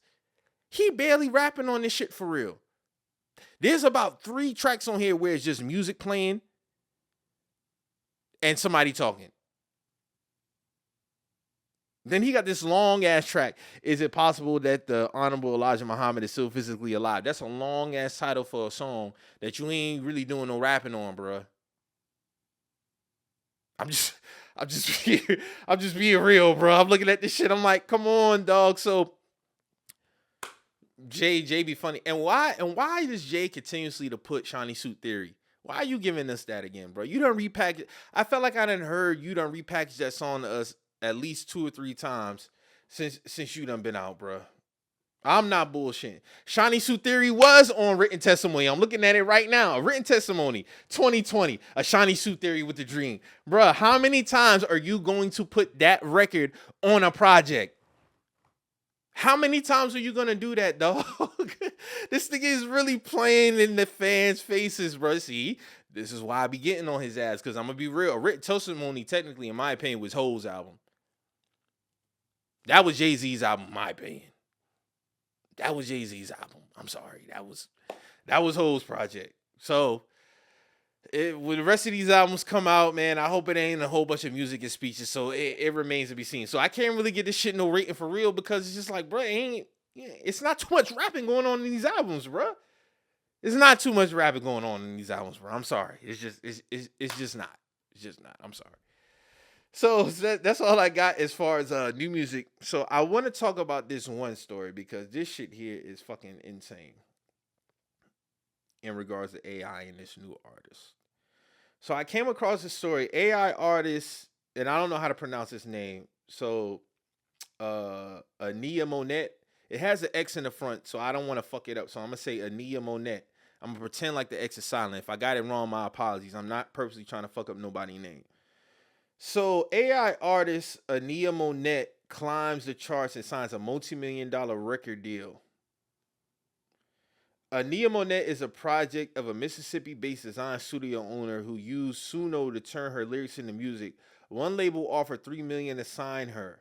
He barely rapping on this shit for real. There's about 3 tracks on here where it's just music playing and somebody talking. Then he got this long ass track. Is it possible that the Honorable Elijah Muhammad is still physically alive? That's a long ass title for a song that you ain't really doing no rapping on, bruh. I'm just being real, bro. I'm looking at this shit. I'm like, come on, dog. So Jay be funny. And why does Jay continuously to put Shawnee Suit Theory? Why are you giving us that again, bro? You done repackage. I felt like I done heard you done repackage that song to us at least 2 or 3 times since you done been out, bro. I'm not bullshitting. Shawnee Sue Theory was on Written Testimony. I'm looking at it right now. Written Testimony 2020. A Shawnee Sue Theory with the Dream. Bruh, how many times are you going to put that record on a project? How many times are you gonna do that, dog? This nigga is really playing in the fans' faces, bro. See, this is why I be getting on his ass, because I'm gonna be real. Written Testimony, technically, in my opinion, was Ho's album. That was Jay-Z's album, in my opinion. That was Jay-Z's album. I'm sorry. That was Ho's project. So when the rest of these albums come out, man, I hope it ain't a whole bunch of music and speeches. So it remains to be seen. So I can't really get this shit no rating for real, because it's just like, bro, it's not too much rapping going on in these albums, bro. It's not too much rapping going on in these albums, bro. I'm sorry. It's just not. It's just not. I'm sorry. So that's all I got as far as new music. So I want to talk about this one story, because this shit here is fucking insane in regards to AI and this new artist. So I came across this story, AI artist, and I don't know how to pronounce his name. So Ania Monet. It has an X in the front, so I don't want to fuck it up. So I'm gonna say Ania Monet. I'm gonna pretend like the X is silent. If I got it wrong, my apologies. I'm not purposely trying to fuck up nobody's name. So AI artist Ania Monet climbs the charts and signs a multi-million-dollar record deal. Ania Monet is a project of a Mississippi-based design studio owner who used Suno to turn her lyrics into music. One label offered $3 million to sign her.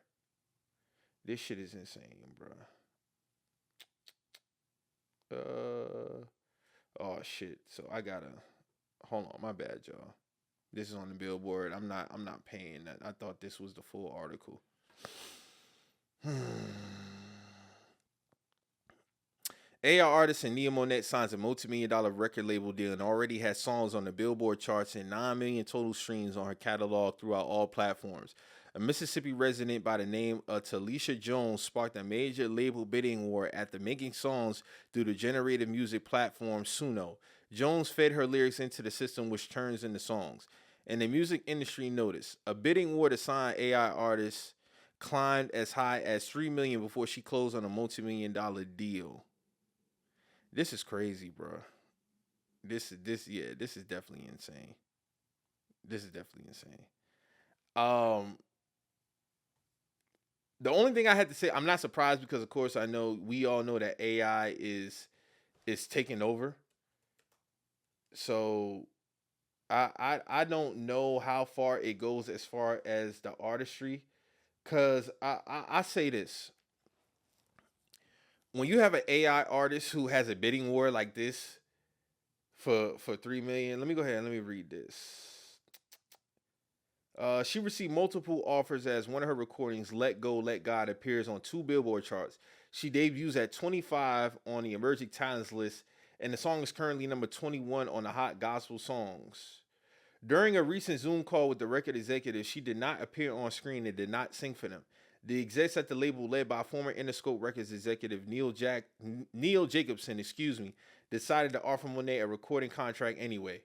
This shit is insane, bro. Oh shit. So I gotta hold on. My bad, y'all. This is on the Billboard. I'm not paying that. I thought this was the full article. AI artist Ania Monet signs a multi-million-dollar record label deal and already has songs on the Billboard charts and 9 million total streams on her catalog throughout all platforms. A Mississippi resident by the name of Talisha Jones sparked a major label bidding war after making songs through the generative music platform Suno. Jones fed her lyrics into the system, which turns into songs. And the music industry noticed. A bidding war to sign AI artists climbed as high as $3 million before she closed on a multi-million-dollar deal. This is crazy, bro. This is definitely insane. This is definitely insane. The only thing I had to say, I'm not surprised, because of course we all know that AI is taking over. So I don't know how far it goes as far as the artistry, cause I say this: when you have an AI artist who has a bidding war like this for $3 million, let me go ahead and let me read this. She received multiple offers as one of her recordings, "Let Go, Let God," appears on 2 Billboard charts. She debuts at 25 on the Emerging Talents list, and the song is currently number 21 on the Hot Gospel Songs. During a recent Zoom call with the record executive, she did not appear on screen and did not sing for them. The execs at the label, led by former Interscope Records executive Neil Jacobson, decided to offer Monet a recording contract anyway.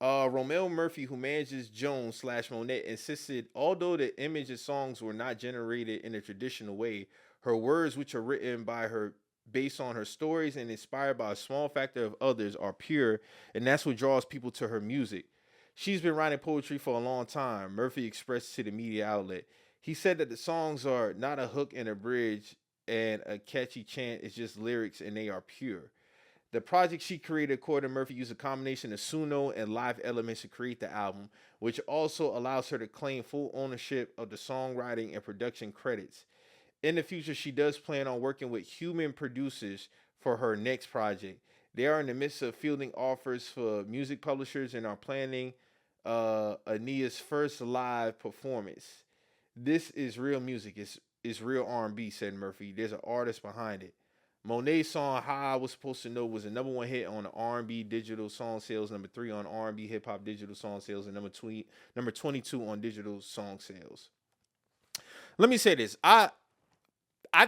Romeo Murphy, who manages Jones / Monet, insisted although the image and songs were not generated in a traditional way, her words, which are written by her based on her stories and inspired by a small factor of others, are pure, and that's what draws people to her music. She's been writing poetry for a long time, Murphy expressed to the media outlet. He said that the songs are not a hook and a bridge and a catchy chant, it's just lyrics and they are pure. The project she created, according to Murphy, used a combination of Suno and live elements to create the album, which also allows her to claim full ownership of the songwriting and production credits. In the future, she does plan on working with human producers for her next project. They are in the midst of fielding offers for music publishers and are planning Ania's first live performance. This is real music. It's real R&B, said Murphy. There's an artist behind it. Monet's song "How I Was Supposed to Know" was the number 1 hit on the R&B digital song sales, number 3 on R&B hip hop digital song sales, and number 22 on digital song sales. Let me say this: I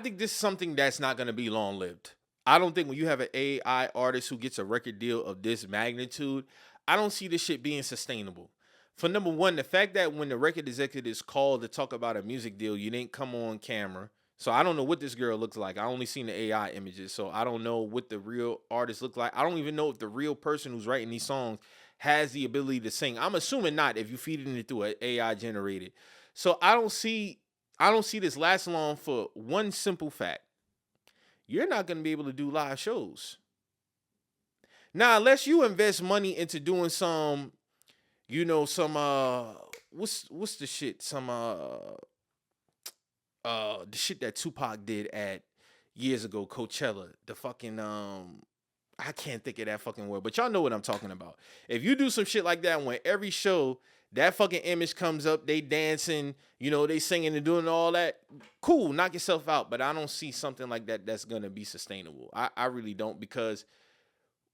think this is something that's not going to be long lived. I don't think when you have an AI artist who gets a record deal of this magnitude, I don't see this shit being sustainable. For number one, the fact that when the record executives called to talk about a music deal, you didn't come on camera. So I don't know what this girl looks like. I only seen the AI images, so I don't know what the real artist look like. I don't even know if the real person who's writing these songs has the ability to sing. I'm assuming not if you feeding it through an AI generated. So I don't see this lasting long for one simple fact. You're not going to be able to do live shows. Now, unless you invest money into doing some, some what's the shit? Some the shit that Tupac did at years ago, Coachella. The fucking I can't think of that fucking word, but y'all know what I'm talking about. If you do some shit like that, when every show that fucking image comes up, they dancing, they singing and doing all that, cool, knock yourself out. But I don't see something like that that's gonna be sustainable. I really don't, because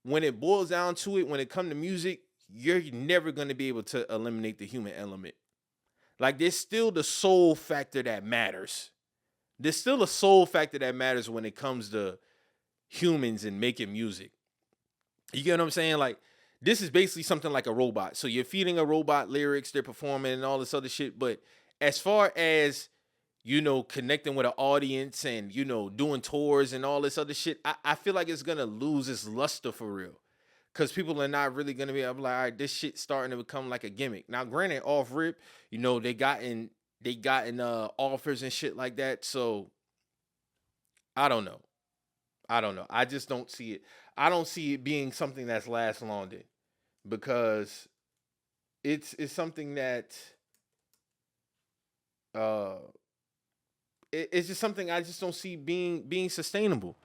when it boils down to it, when it comes to music, you're never gonna be able to eliminate the human element. Like, there's still the soul factor that matters. There's still a soul factor that matters when it comes to humans and making music. You get what I'm saying? Like, this is basically something like a robot. So you're feeding a robot lyrics, they're performing and all this other shit. But as far as, connecting with an audience and, doing tours and all this other shit, I feel like it's going to lose its luster for real. Because people are not really going to be able to, like, all right, this shit's starting to become like a gimmick. Now, granted, off rip, they gotten offers and shit like that. So I don't know. I just don't see it. I don't see it being something that's last long, because it's something that uh it's just something I just don't see being sustainable.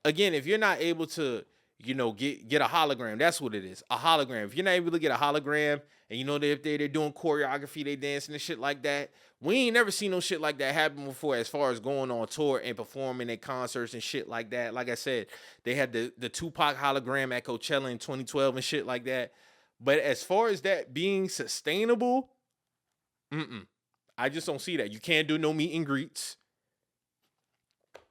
Again, if you're not able to, get a hologram, that's what it is. A hologram. If you're not able to get a hologram, and if they're doing choreography, they dancing and shit like that. We ain't never seen no shit like that happen before, as far as going on tour and performing at concerts and shit like that. Like I said, they had the Tupac hologram at Coachella in 2012 and shit like that. But as far as that being sustainable, I just don't see that. You can't do no meet and greets.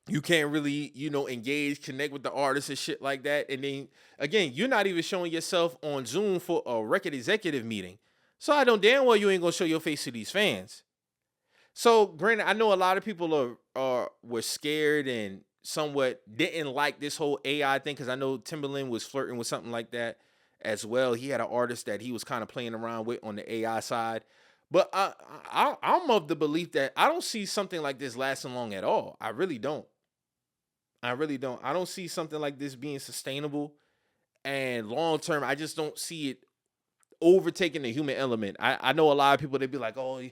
You can't really, engage, connect with the artists and shit like that. And then again, you're not even showing yourself on Zoom for a record executive meeting. So I know damn well you ain't gonna show your face to these fans. So granted, I know a lot of people were scared and somewhat didn't like this whole AI thing, because I know Timberland was flirting with something like that as well. He had an artist that he was kind of playing around with on the AI side. But I'm of the belief that I don't see something like this lasting long at all. I really don't. I really don't. I don't see something like this being sustainable and long term. I just don't see it overtaking the human element. I know a lot of people, they'd be like, oh,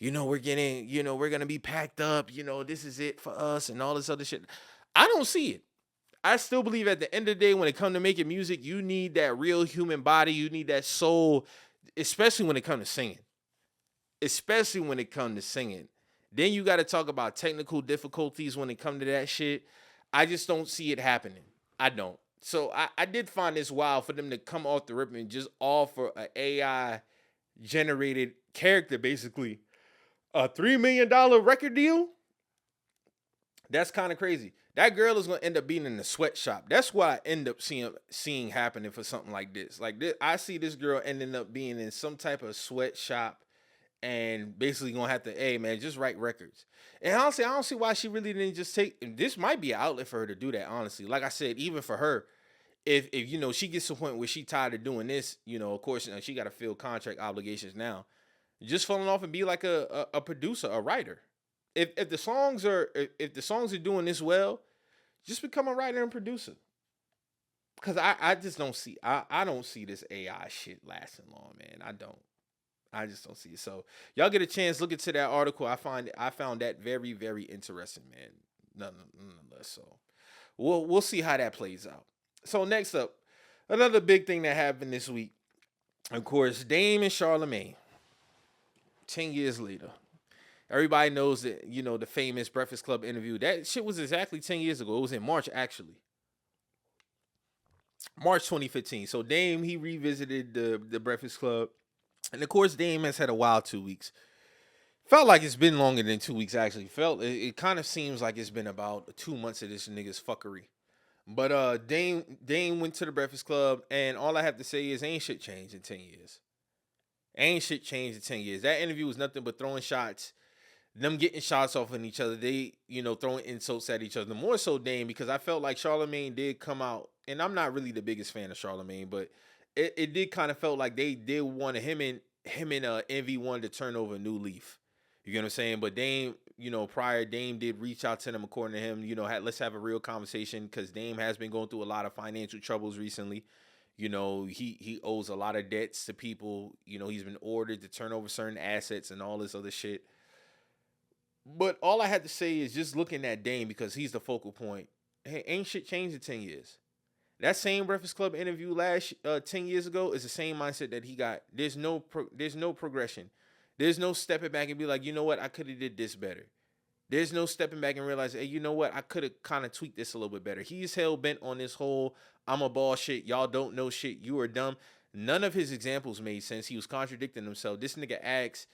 we're getting, we're gonna be packed up, this is it for us and all this other shit. I don't see it. I still believe at the end of the day, when it comes to making music, you need that real human body, you need that soul, especially when it comes to singing. Especially when it comes to singing. Then you got to talk about technical difficulties when it comes to that shit. I just don't see it happening. I don't. So I did find this wild for them to come off the rip and just offer an AI generated character, basically a $3 million record deal. That's kind of crazy. That girl is gonna end up being in the sweatshop. That's what I end up seeing happening for something like this. Like this, I see this girl ending up being in some type of sweatshop and basically gonna have to, hey man, just write records. And honestly, I don't see why she really didn't just take. This might be an outlet for her to do that. Honestly, like I said, even for her, if she gets to a point where she tired of doing this, of course, she got to fill contract obligations now. Just falling off and be like a producer, a writer. If the songs are doing this well, just become a writer and producer. Because I just don't see I don't see this AI shit lasting long, man. I don't. I just don't see it. So y'all get a chance, look into that article. I found that very, very interesting, man. Nonetheless. So we'll see how that plays out. So next up, another big thing that happened this week. Of course, Dame and Charlemagne. 10 years later. Everybody knows that, the famous Breakfast Club interview. That shit was exactly 10 years ago. It was in March, actually. March 2015. So Dame, he revisited the Breakfast Club. And of course, Dame has had a wild 2 weeks. Felt like it's been longer than 2 weeks, actually. It kind of seems like it's been about 2 months of this nigga's fuckery. But Dame went to the Breakfast Club, and all I have to say is ain't shit changed in 10 years. Ain't shit changed in 10 years. That interview was nothing but throwing shots. them getting shots off on each other, they, throwing insults at each other. More so Dame, because I felt like Charlemagne did come out, and I'm not really the biggest fan of Charlemagne, but it did kind of felt like they did want him and Envy wanted to turn over a new leaf. You get what I'm saying? But Dame, prior Dame did reach out to them, according to him. Let's have a real conversation, because Dame has been going through a lot of financial troubles recently. He owes a lot of debts to people. He's been ordered to turn over certain assets and all this other shit. But all I had to say is, just looking at Dame, because he's the focal point. Hey, ain't shit changed in 10 years. That same Breakfast Club interview 10 years ago is the same mindset that he got. There's no progression. There's no stepping back and be like, you know what, I could have did this better. There's no stepping back and realize, hey, you know what, I could have kind of tweaked this a little bit better. He's hell bent on this whole, I'm a ball shit, y'all don't know shit, you are dumb. None of his examples made sense. He was contradicting himself. This nigga asked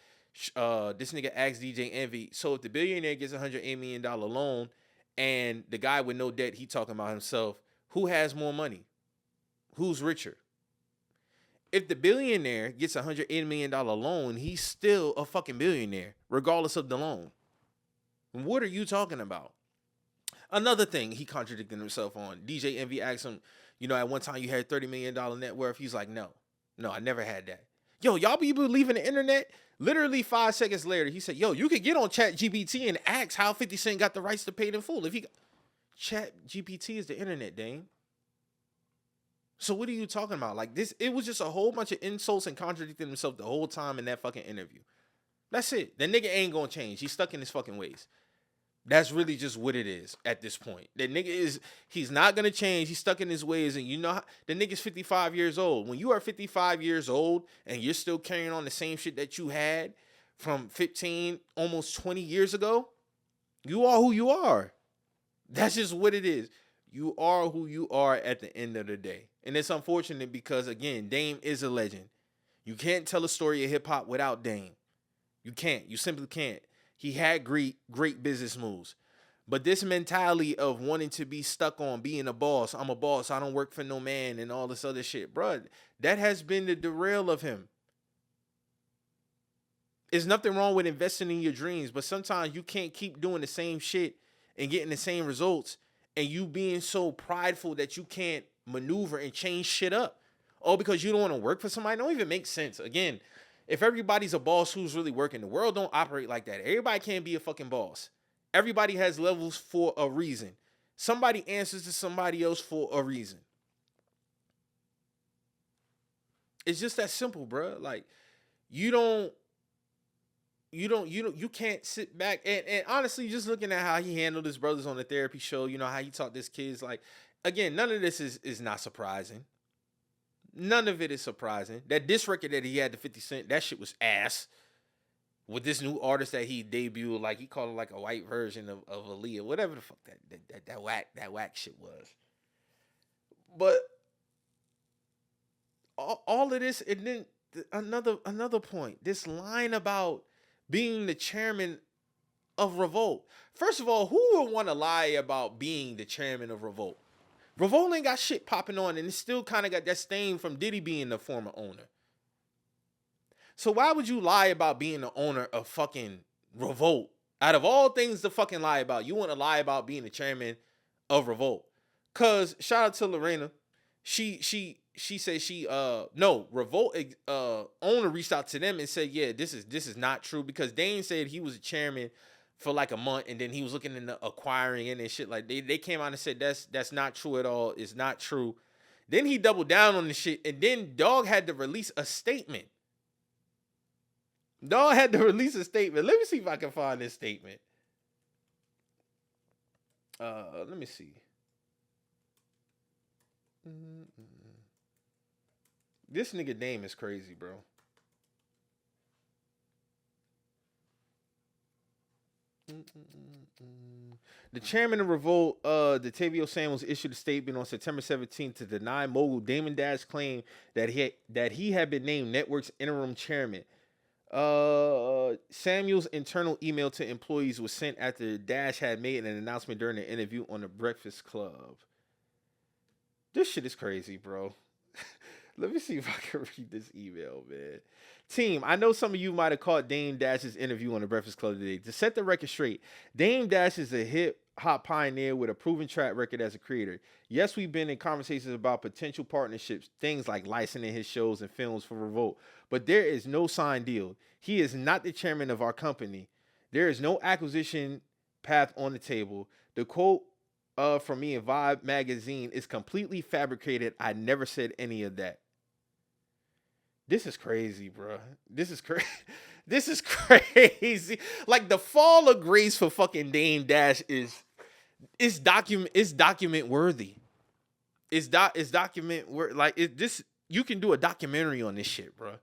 DJ Envy, so if the billionaire gets $108 million loan and the guy with no debt, he talking about himself, who has more money? Who's richer? If the billionaire gets a $180 million loan, he's still a fucking billionaire, regardless of the loan. What are you talking about? Another thing he contradicted himself on. DJ Envy asked him, at one time you had $30 million net worth. He's like, no, I never had that. Yo, y'all be believing the internet? Literally 5 seconds later, he said, yo, you could get on ChatGPT and ask how 50 Cent got the rights to pay it in full. ChatGPT is the internet, Dame. So what are you talking about? Like this, it was just a whole bunch of insults and contradicting himself the whole time in that fucking interview. That's it. The nigga ain't gonna change. He's stuck in his fucking ways. That's really just what it is at this point. The nigga he's not gonna change. He's stuck in his ways, and the nigga's 55 years old. When you are 55 years old and you're still carrying on the same shit that you had from 15, almost 20 years ago, you are who you are. That's just what it is. You are who you are at the end of the day. And it's unfortunate because, again, Dame is a legend. You can't tell a story of hip-hop without Dame. You can't. You simply can't. He had great business moves. But this mentality of wanting to be stuck on being a boss, I'm a boss, I don't work for no man, and all this other shit, bruh, that has been the derail of him. There's nothing wrong with investing in your dreams, but sometimes you can't keep doing the same shit and getting the same results, and you being so prideful that you can't maneuver and change shit up. Oh, because you don't want to work for somebody? Don't even make sense. Again, if everybody's a boss who's really working, the world don't operate like that. Everybody can't be a fucking boss. Everybody has levels for a reason. Somebody answers to somebody else for a reason. It's just that simple, bro. Like, you can't sit back and honestly, just looking at how he handled his brothers on the therapy show, how he taught his kids, like, again, none of this is not surprising. None of it is surprising. That diss record that he had to 50 Cent, that shit was ass. With this new artist that he debuted, like he called it like a white version of Aaliyah, whatever the fuck that whack shit was. But all of this, and then another point, this line about being the chairman of Revolt. First of all, who would want to lie about being the chairman of Revolt? Revolt ain't got shit popping on, and it still kind of got that stain from Diddy being the former owner. So why would you lie about being the owner of fucking Revolt? Out of all things to fucking lie about, you want to lie about being the chairman of Revolt. Cause shout out to Lorena. She said Revolt owner reached out to them and said, yeah, this is not true, because Dane said he was a chairman for like a month, and then he was looking into acquiring it and shit. Like they came out and said that's not true at all. It's not true. Then he doubled down on the shit, and then Dog had to release a statement. Let me see if I can find this statement. Let me see. This nigga Dame is crazy, bro. The chairman of Revolt, Detavio Samuels, issued a statement on September 17th to deny mogul Damon Dash claim that he had been named Network's interim chairman. Samuel's internal email to employees was sent after Dash had made an announcement during an interview on the Breakfast Club. This shit is crazy, bro. Let me see if I can read this email, man. Team, I know some of you might have caught Dame Dash's interview on the Breakfast Club today. To set the record straight, Dame Dash is a hip hop pioneer with a proven track record as a creator. Yes, we've been in conversations about potential partnerships, things like licensing his shows and films for Revolt, but there is no signed deal. He is not the chairman of our company. There is no acquisition path on the table. The quote from me in Vibe magazine is completely fabricated. I never said any of that. This is crazy, bro. This is crazy. This is crazy. Like the fall of grace for fucking Dame Dash is document worthy. It's document worthy. Like it this you can do a documentary on this shit, bro.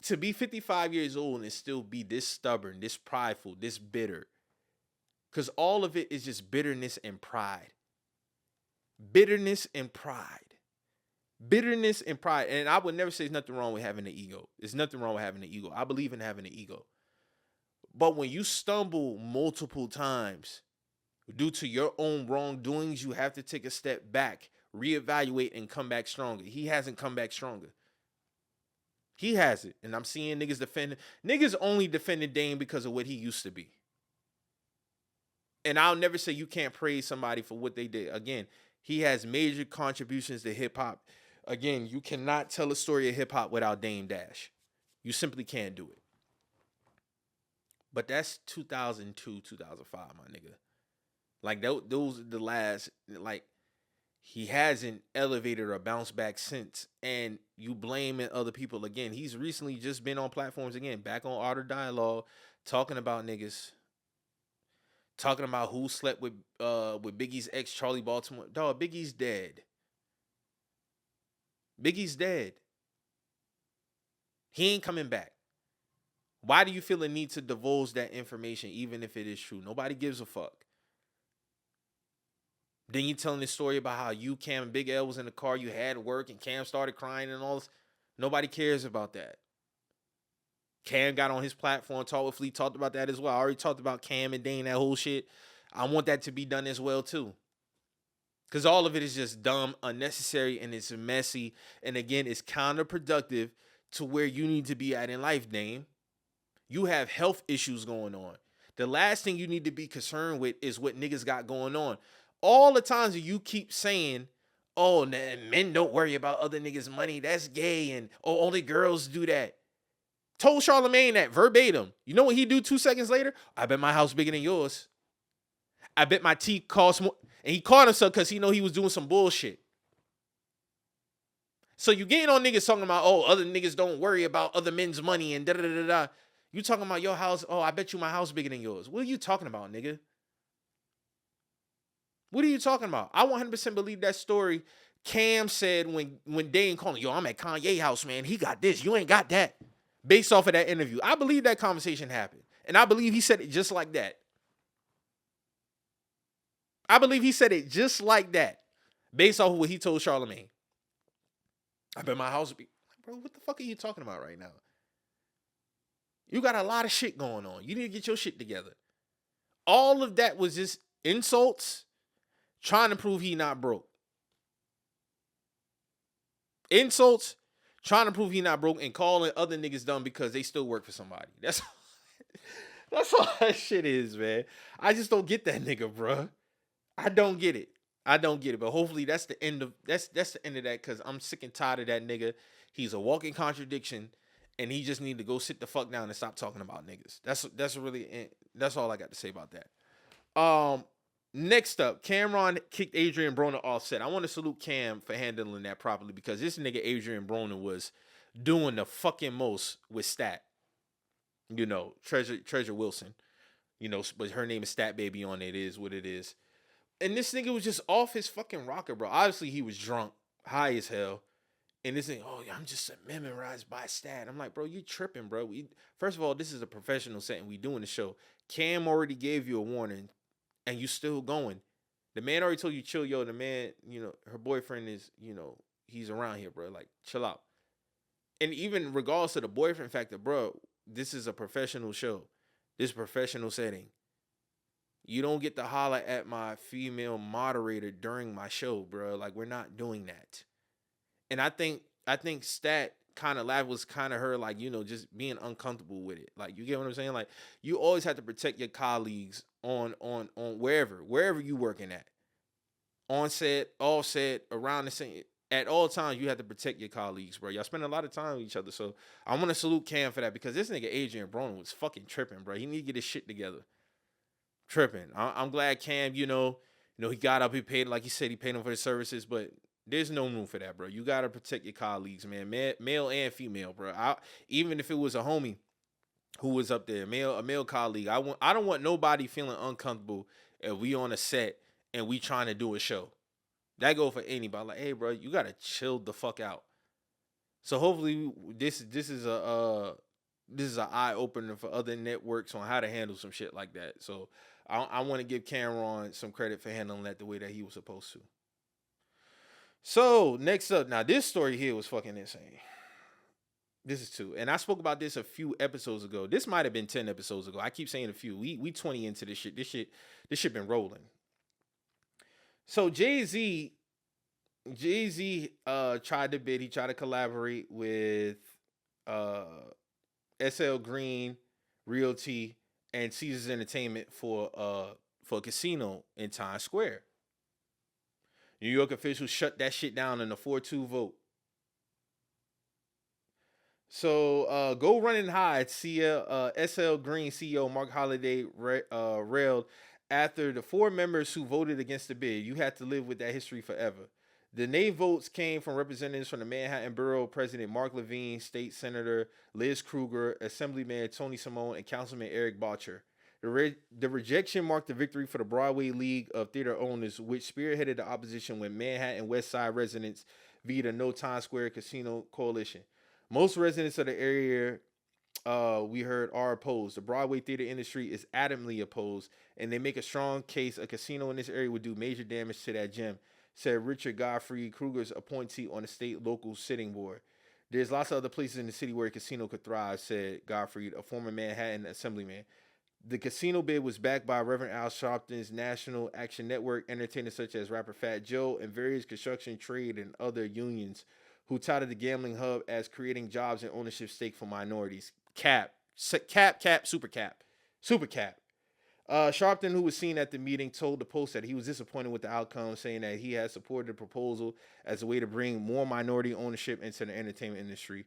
To be 55 years old and still be this stubborn, this prideful, this bitter. Because all of it is just bitterness and pride. Bitterness and pride. Bitterness and pride. And I would never say there's nothing wrong with having an ego. There's nothing wrong with having an ego. I believe in having an ego. But when you stumble multiple times due to your own wrongdoings, you have to take a step back, reevaluate, and come back stronger. He hasn't come back stronger. He hasn't. And I'm seeing niggas defend. Niggas only defended Dame because of what he used to be. And I'll never say you can't praise somebody for what they did. Again, he has major contributions to hip hop. Again, you cannot tell a story of hip hop without Dame Dash. You simply can't do it. But that's 2002, 2005, my nigga. Like those are the last, like he hasn't elevated or bounced back since. And you blaming other people again. He's recently just been on platforms again, back on Art of Dialogue, talking about niggas. Talking about who slept with Biggie's ex, Charlie Baltimore. Dog, Biggie's dead. Biggie's dead. He ain't coming back. Why do you feel the need to divulge that information, even if it is true? Nobody gives a fuck. Then you telling this story about how you, Cam, and Big L was in the car, you had work, and Cam started crying and all this. Nobody cares about that. Cam got on his platform, talked with Fleet, talked about that as well. I already talked about Cam and Dane, that whole shit. I want that to be done as well, too. Because all of it is just dumb, unnecessary, and it's messy. And again, it's counterproductive to where you need to be at in life, Dame. You have health issues going on. The last thing you need to be concerned with is what niggas got going on. All the times that you keep saying, oh, men don't worry about other niggas' money, that's gay, and oh, only girls do that. Told Charlamagne that verbatim. You know what he do 2 seconds later? I bet my house bigger than yours. I bet my teeth cost more. And he caught himself because he know he was doing some bullshit. So you getting on niggas talking about, oh, other niggas don't worry about other men's money and da-da-da-da-da. You talking about your house, oh, I bet you my house bigger than yours. What are you talking about, nigga? What are you talking about? I 100% believe that story Cam said when Dane called him, yo, I'm at Kanye house, man. He got this. You ain't got that. Based off of that interview. I believe that conversation happened. And I believe he said it just like that. I believe he said it just like that. Based off of what he told Charlamagne. I bet my house would be. Bro, what the fuck are you talking about right now? You got a lot of shit going on. You need to get your shit together. All of that was just insults, trying to prove he not broke. Insults, trying to prove he not broke, and calling other niggas dumb because they still work for somebody. That's all that shit is, man. I just don't get that nigga, bro. I don't get it. But hopefully that's the end of that's the end of that, because I'm sick and tired of that nigga. He's a walking contradiction, and he just need to go sit the fuck down and stop talking about niggas. That's all I got to say about that. Next up, Cameron kicked Adrian Broner offset. I want to salute Cam for handling that properly, because this nigga Adrian Broner was doing the fucking most with Stat. You know, Treasure Wilson. You know, but her name is Stat Baby on it. It is what it is. And this nigga was just off his fucking rocker, bro. Obviously, he was drunk, high as hell. And this thing, oh, yeah, I'm just memorized by Stat. I'm like, bro, you tripping, bro. First of all, this is a professional setting. We doing the show. Cam already gave you a warning, and you still going. The man already told you, chill, yo. The man, you know, her boyfriend is, you know, he's around here, bro. Like, chill out. And even regardless of the boyfriend factor, bro, this is a professional show. This is a professional setting. You don't get to holler at my female moderator during my show, bro. Like, we're not doing that. And I think Stat kind of laugh was kind of her, like, just being uncomfortable with it. Like, you get what I'm saying? Like, you always have to protect your colleagues on wherever you working at, on set, off set, around the same. At all times, you have to protect your colleagues, bro. Y'all spend a lot of time with each other. So I want to salute Cam for that, because this nigga Adrian Broner was fucking tripping, bro. He need to get his shit together. Tripping. I'm glad Cam, he got up, he paid, like he said, he paid him for his services, but there's no room for that, bro. You gotta protect your colleagues, man, male and female, bro. Even if it was a homie who was up there, a male colleague, I don't want nobody feeling uncomfortable if we on a set and we trying to do a show. That go for anybody. Like, hey, bro, you gotta chill the fuck out. So hopefully this is a eye opener for other networks on how to handle some shit like that. So I want to give Cameron some credit for handling that the way that he was supposed to. So next up, now this story here was fucking insane. This is two, and I spoke about this a few episodes ago. This might have been 10 episodes ago. I keep saying a few. We 20 into this shit. This shit been rolling. So Jay-Z tried to bid. He tried to collaborate with SL Green Realty and Caesars Entertainment for a casino in Times Square. New York officials shut that shit down in a 4-2 vote. So go running high. SL Green CEO Mark Holliday railed after the 4 members who voted against the bid. You had to live with that history forever. The nay votes came from representatives from the Manhattan Borough President Mark Levine, State Senator Liz Kruger, Assemblyman Tony Simone, and Councilman Eric Botcher. The rejection marked the victory for the Broadway League of Theater Owners, which spearheaded the opposition when Manhattan West Side residents via the No Times Square Casino Coalition. Most residents of the area, we heard, are opposed. The Broadway theater industry is adamantly opposed, and they make a strong case a casino in this area would do major damage to that gem, said Richard Godfrey, Kruger's appointee on the state local sitting board. There's lots of other places in the city where a casino could thrive, said Godfrey, a former Manhattan assemblyman. The casino bid was backed by Reverend Al Sharpton's National Action Network, entertainers such as rapper Fat Joe, and various construction, trade, and other unions who touted the gambling hub as creating jobs and ownership stake for minorities. Cap, super cap. Sharpton, who was seen at the meeting, told the Post that he was disappointed with the outcome, saying that he had supported the proposal as a way to bring more minority ownership into the entertainment industry.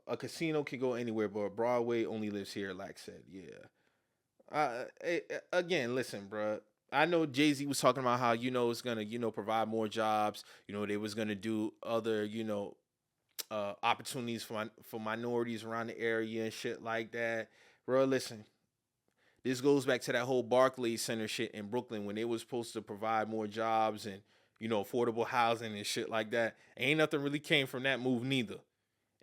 A casino can go anywhere, but Broadway only lives here, Lack said. Yeah. Again, listen, bro. I know Jay-Z was talking about how, it's going to, provide more jobs. They was going to do other, opportunities for minorities around the area and shit like that. Bro, listen. This goes back to that whole Barclays Center shit in Brooklyn when they was supposed to provide more jobs and, affordable housing and shit like that. Ain't nothing really came from that move neither.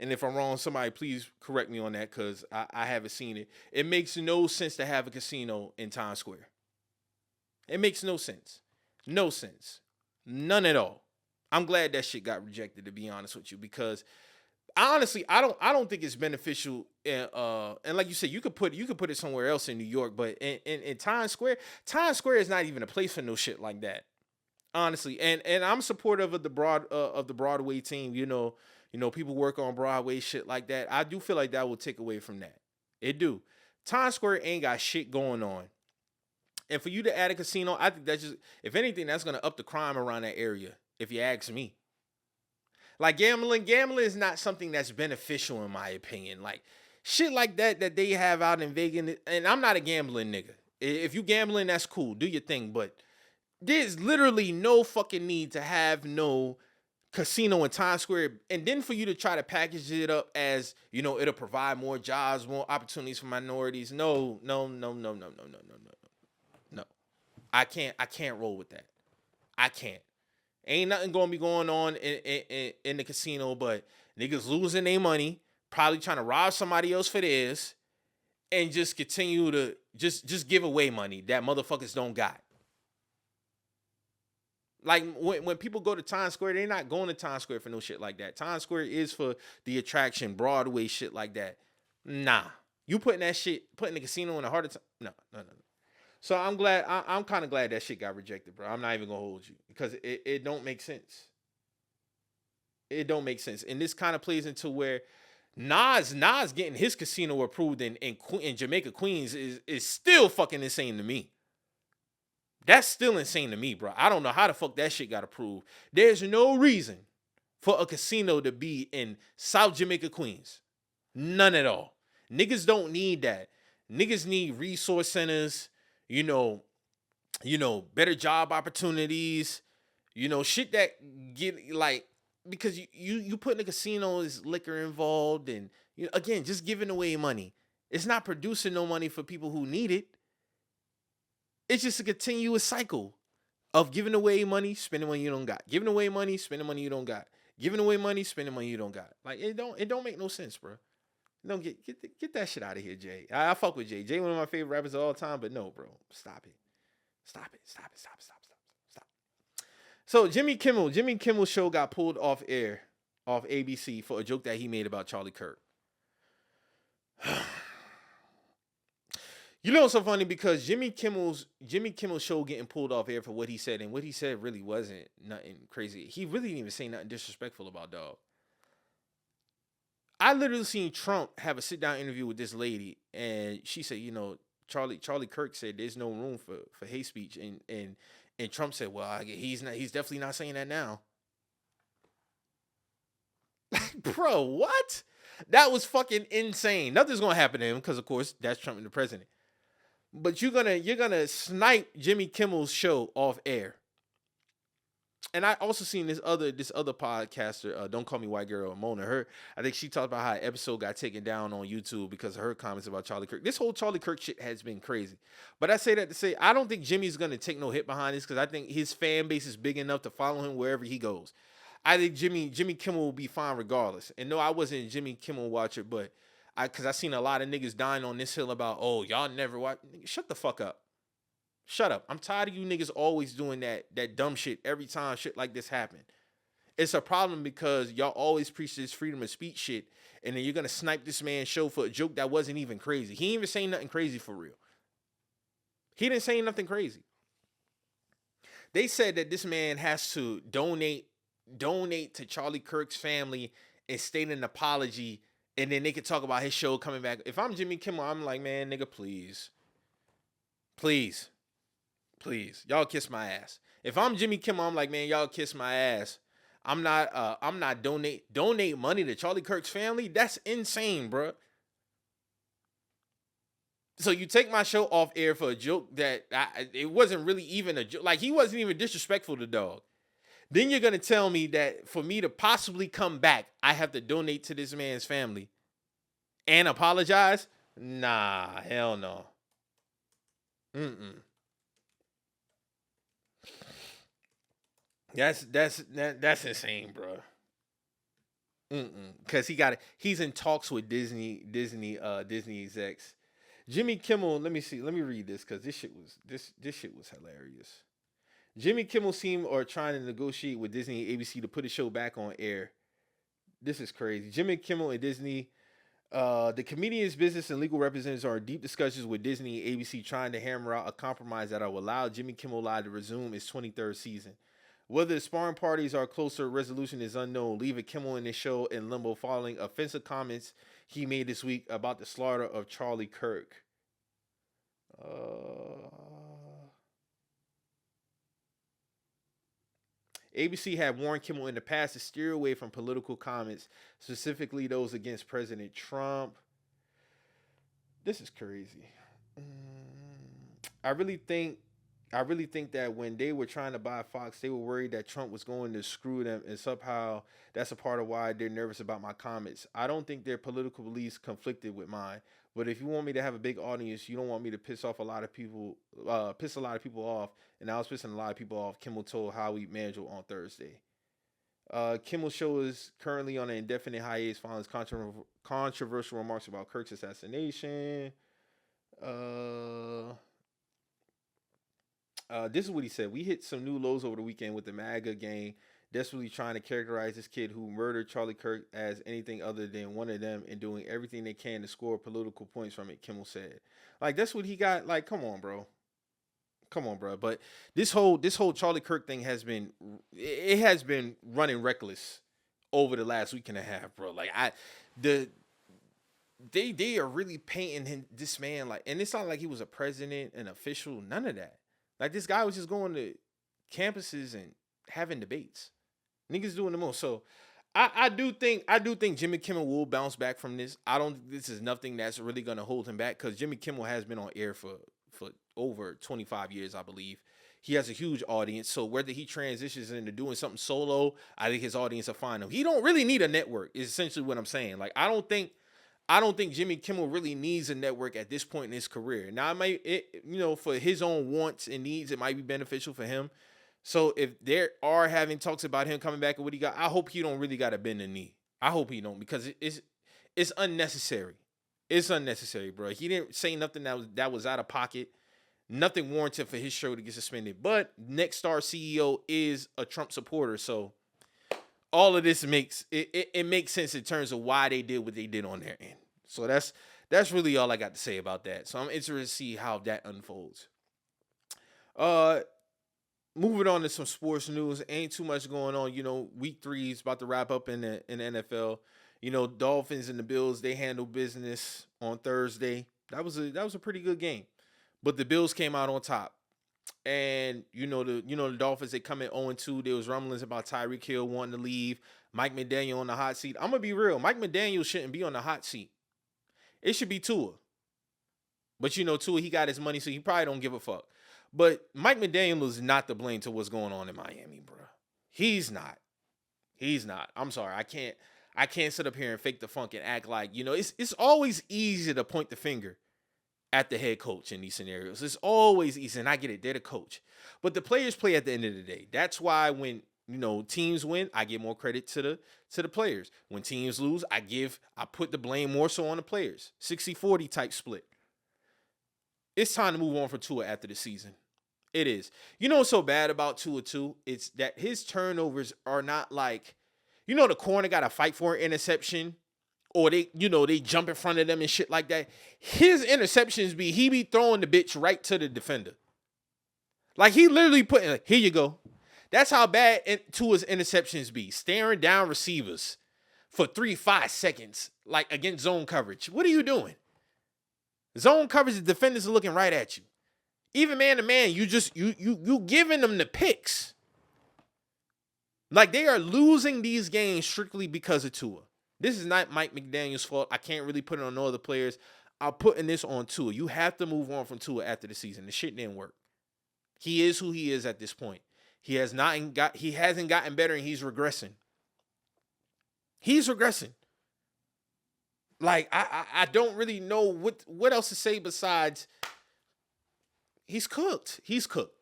And if I'm wrong, somebody please correct me on that, because I haven't seen it. It makes no sense to have a casino in Times Square. It makes no sense. No sense. None at all. I'm glad that shit got rejected, to be honest with you, because I don't think it's beneficial. And like you said, you could put it somewhere else in New York, but in Times Square is not even a place for no shit like that. Honestly, and I'm supportive of the Broadway team. People work on Broadway shit like that. I do feel like that will take away from that. It do. Times Square ain't got shit going on. And for you to add a casino, I think that's just, if anything, that's going to up the crime around that area, if you ask me. Like gambling is not something that's beneficial in my opinion. Like shit like that they have out in Vegas, and I'm not a gambling nigga. If you gambling, that's cool. Do your thing, but there's literally no fucking need to have no casino in Times Square, and then for you to try to package it up as, it'll provide more jobs, more opportunities for minorities. No. I can't roll with that. I can't. Ain't nothing gonna be going on in the casino, but niggas losing their money, probably trying to rob somebody else for theirs, and just continue to just give away money that motherfuckers don't got. Like when people go to Times Square, they're not going to Times Square for no shit like that. Times Square is for the attraction, Broadway shit like that. Nah, You putting the casino in a harder time. No, no, no, no. So I'm kind of glad that shit got rejected, bro. I'm not even gonna hold you because it don't make sense. It don't make sense, and this kind of plays into where Nas getting his casino approved in Jamaica Queens is still fucking insane to me. That's still insane to me, bro. I don't know how the fuck that shit got approved. There's no reason for a casino to be in South Jamaica Queens. None at all. Niggas don't need that. Niggas need resource centers, you know, better job opportunities, shit that get like because you put in a casino is liquor involved and again just giving away money. It's not producing no money for people who need it. It's just a continuous cycle of giving away money, spending money you don't got. Giving away money, spending money you don't got. Giving away money, spending money you don't got. Like it don't make no sense, bro. Don't get that shit out of here, Jay. I fuck with Jay. Jay one of my favorite rappers of all time, but no, bro. Stop it. Stop it. Stop it. Stop it. Stop it. Stop. So Jimmy Kimmel's show got pulled off air, off ABC for a joke that he made about Charlie Kirk. You know what's so funny? Because Jimmy Kimmel's show getting pulled off air for what he said, and what he said really wasn't nothing crazy. He really didn't even say nothing disrespectful about dog. I literally seen Trump have a sit down interview with this lady, and she said, Charlie Kirk said there's no room for hate speech, and Trump said, well, he's definitely not saying that now. Bro, what? That was fucking insane. Nothing's gonna happen to him because, of course, that's Trump and the president. But you're gonna snipe Jimmy Kimmel's show off air. And I also seen this other podcaster, Don't Call Me White Girl, Mona. I think she talked about how an episode got taken down on YouTube because of her comments about Charlie Kirk. This whole Charlie Kirk shit has been crazy. But I say that to say I don't think Jimmy's gonna take no hit behind this because I think his fan base is big enough to follow him wherever he goes. I think Jimmy Kimmel will be fine regardless. And no, I wasn't a Jimmy Kimmel watcher, but because I seen a lot of niggas dying on this hill about, oh, y'all never watch. Shut the fuck up. Shut up. I'm tired of you niggas always doing that dumb shit every time shit like this happen. It's a problem because y'all always preach this freedom of speech shit, and then you're gonna snipe this man's show for a joke that wasn't even crazy. He ain't even saying nothing crazy for real. He didn't say nothing crazy. They said that this man has to donate to Charlie Kirk's family and state an apology, and then they could talk about his show coming back. If I'm Jimmy Kimmel, I'm like, man, nigga, please. Y'all kiss my ass. If I'm Jimmy Kimmel, I'm like, man, y'all kiss my ass. I'm not donate money to Charlie Kirk's family. That's insane, bro. So you take my show off air for a joke that it wasn't really even a joke. Like, he wasn't even disrespectful to dog. Then you're going to tell me that for me to possibly come back, I have to donate to this man's family and apologize? Nah, hell no. That's insane, bro. Because he's in talks with Disney execs. Jimmy Kimmel, let me read this because this shit was hilarious. Jimmy Kimmel seemed or trying to negotiate with Disney and ABC to put the show back on air. This is crazy. Jimmy Kimmel and Disney, the comedian's business and legal representatives are in deep discussions with Disney and ABC trying to hammer out a compromise that will allow Jimmy Kimmel Live to resume its 23rd season. Whether the sparring parties are closer resolution is unknown, leaving Kimmel and his show in limbo following offensive comments he made this week about the slaughter of Charlie Kirk. ABC had warned Kimmel in the past to steer away from political comments, specifically those against President Trump. This is crazy. I really think that when they were trying to buy Fox, they were worried that Trump was going to screw them, and somehow that's a part of why they're nervous about my comments. I don't think their political beliefs conflicted with mine, but if you want me to have a big audience, you don't want me to piss a lot of people off, and I was pissing a lot of people off, Kimmel told Howie Mandel on Thursday. Kimmel's show is currently on an indefinite hiatus following his controversial remarks about Kirk's assassination. This is what he said. We hit some new lows over the weekend with the MAGA gang desperately trying to characterize this kid who murdered Charlie Kirk as anything other than one of them and doing everything they can to score political points from it, Kimmel said. Like, that's what he got. Like, come on, bro. Come on, bro. But this whole Charlie Kirk thing has been running reckless over the last week and a half, bro. Like, the they are really painting this man like, and it's not like he was a president, an official, none of that. Like, this guy was just going to campuses and having debates. Niggas doing the most. So I do think Jimmy Kimmel will bounce back from this. I don't. This is nothing that's really gonna hold him back because Jimmy Kimmel has been on air for over 25 years, I believe. He has a huge audience. So whether he transitions into doing something solo, I think his audience will find him. He don't really need a network. Is essentially what I'm saying. Like, I don't think Jimmy Kimmel really needs a network at this point in his career. Now, for his own wants and needs, it might be beneficial for him. So if there are having talks about him coming back and what he got, I hope he don't really got to bend the knee. I hope he don't, because it's unnecessary. It's unnecessary, bro. He didn't say nothing that was out of pocket. Nothing warranted for his show to get suspended. But Nexstar CEO is a Trump supporter, so all of this makes sense in terms of why they did what they did on their end. So that's really all I got to say about that. So I'm interested to see how that unfolds. Moving on to some sports news. Ain't too much going on. Week 3 is about to wrap up in the NFL. Dolphins and the Bills, they handled business on Thursday. That was a pretty good game. But the Bills came out on top. And the Dolphins, they come in 0-2. There was rumblings about Tyreek Hill wanting to leave. Mike McDaniel on the hot seat. I'm gonna be real. Mike McDaniel shouldn't be on the hot seat. It should be Tua. But Tua, he got his money, so he probably don't give a fuck. But Mike McDaniel is not to blame to what's going on in Miami, bro. He's not. He's not. I'm sorry. I can't sit up here and fake the funk and act like, it's always easy to point the finger at the head coach in these scenarios. It's always easy, and I get it. They're the coach. But the players play at the end of the day. That's why when, teams win, I give more credit to the players. When teams lose, I put the blame more so on the players. 60-40 type split. It's time to move on for Tua after the season. It is. What's so bad about Tua too? It's that his turnovers are not like, the corner got to fight for an interception, or they jump in front of them and shit like that. His interceptions he be throwing the bitch right to the defender. Like, he literally putting, like, here you go. That's how bad Tua's interceptions be. Staring down receivers for 3-5 seconds, like against zone coverage. What are you doing? Zone coverage, the defenders are looking right at you. Even man to man, you giving them the picks. Like, they are losing these games strictly because of Tua. This is not Mike McDaniel's fault. I can't really put it on no other players. I'm putting this on Tua. You have to move on from Tua after the season. The shit didn't work. He is who he is at this point. He hasn't gotten better, and he's regressing. He's regressing. Like, I don't really know what else to say besides he's cooked. He's cooked.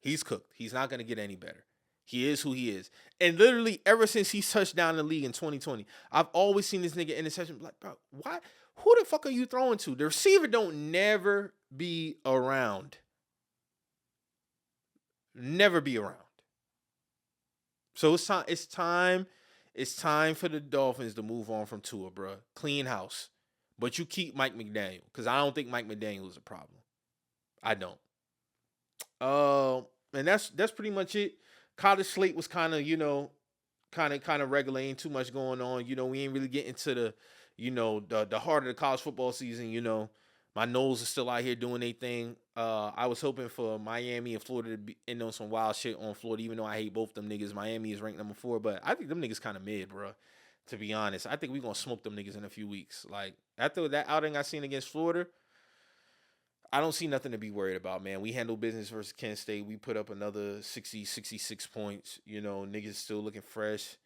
He's cooked. He's not going to get any better. He is who he is. And literally, ever since he's touched down the league in 2020, I've always seen this nigga interception. Like, bro, why? Who the fuck are you throwing to? The receiver don't never be around. Never be around. So it's time for the Dolphins to move on from Tua, bro. Clean house. But you keep Mike McDaniel, because I don't think Mike McDaniel is a problem. I don't. And that's pretty much it. College slate was kind of regular. Ain't too much going on. We ain't really getting to the heart of the college football season. My Noles are still out here doing their thing. I was hoping for Miami and Florida to be in on some wild shit on Florida, even though I hate both them niggas. Miami is ranked number 4, but I think them niggas kind of mid, bro. To be honest, I think we're going to smoke them niggas in a few weeks. Like, after that outing I seen against Florida, I don't see nothing to be worried about, man. We handled business versus Kent State. We put up another 66 points. Niggas still looking fresh.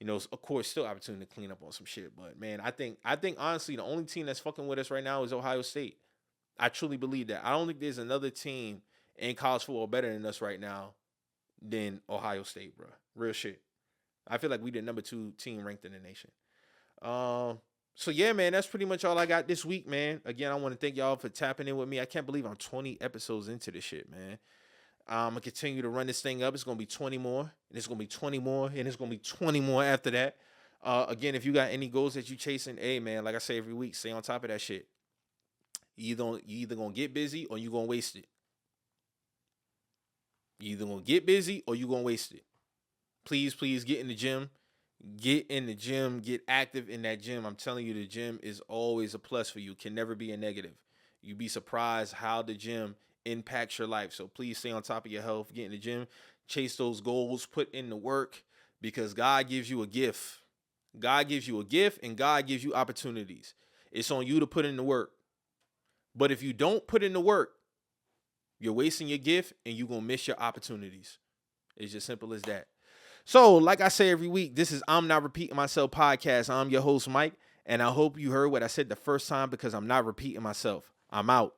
Of course, still opportunity to clean up on some shit. But, man, I think honestly, the only team that's fucking with us right now is Ohio State. I truly believe that. I don't think there's another team in college football better than us right now than Ohio State, bro. Real shit. I feel like we the number 2 team ranked in the nation. So, yeah, man, that's pretty much all I got this week, man. Again, I want to thank y'all for tapping in with me. I can't believe I'm 20 episodes into this shit, man. I'm gonna continue to run this thing up. It's gonna be 20 more, and it's gonna be 20 more, and it's gonna be 20 more after that. Again, if you got any goals that you chasing, hey man, like I say every week, stay on top of that shit. You either gonna get busy or you gonna waste it. You either gonna get busy or you gonna waste it. Please, please get in the gym. Get in the gym. Get active in that gym. I'm telling you, the gym is always a plus for you. Can never be a negative. You'd be surprised how the gym impacts your life. So please stay on top of your health. Get in the gym. Chase those goals. Put in the work because God gives you a gift. God gives you a gift and God gives you opportunities. It's on you to put in the work. But if you don't put in the work, you're wasting your gift and you're going to miss your opportunities. It's just simple as that. So, like I say every week, this is I'm Not Repeating Myself podcast. I'm your host, Mike, and I hope you heard what I said the first time because I'm not repeating myself. I'm out.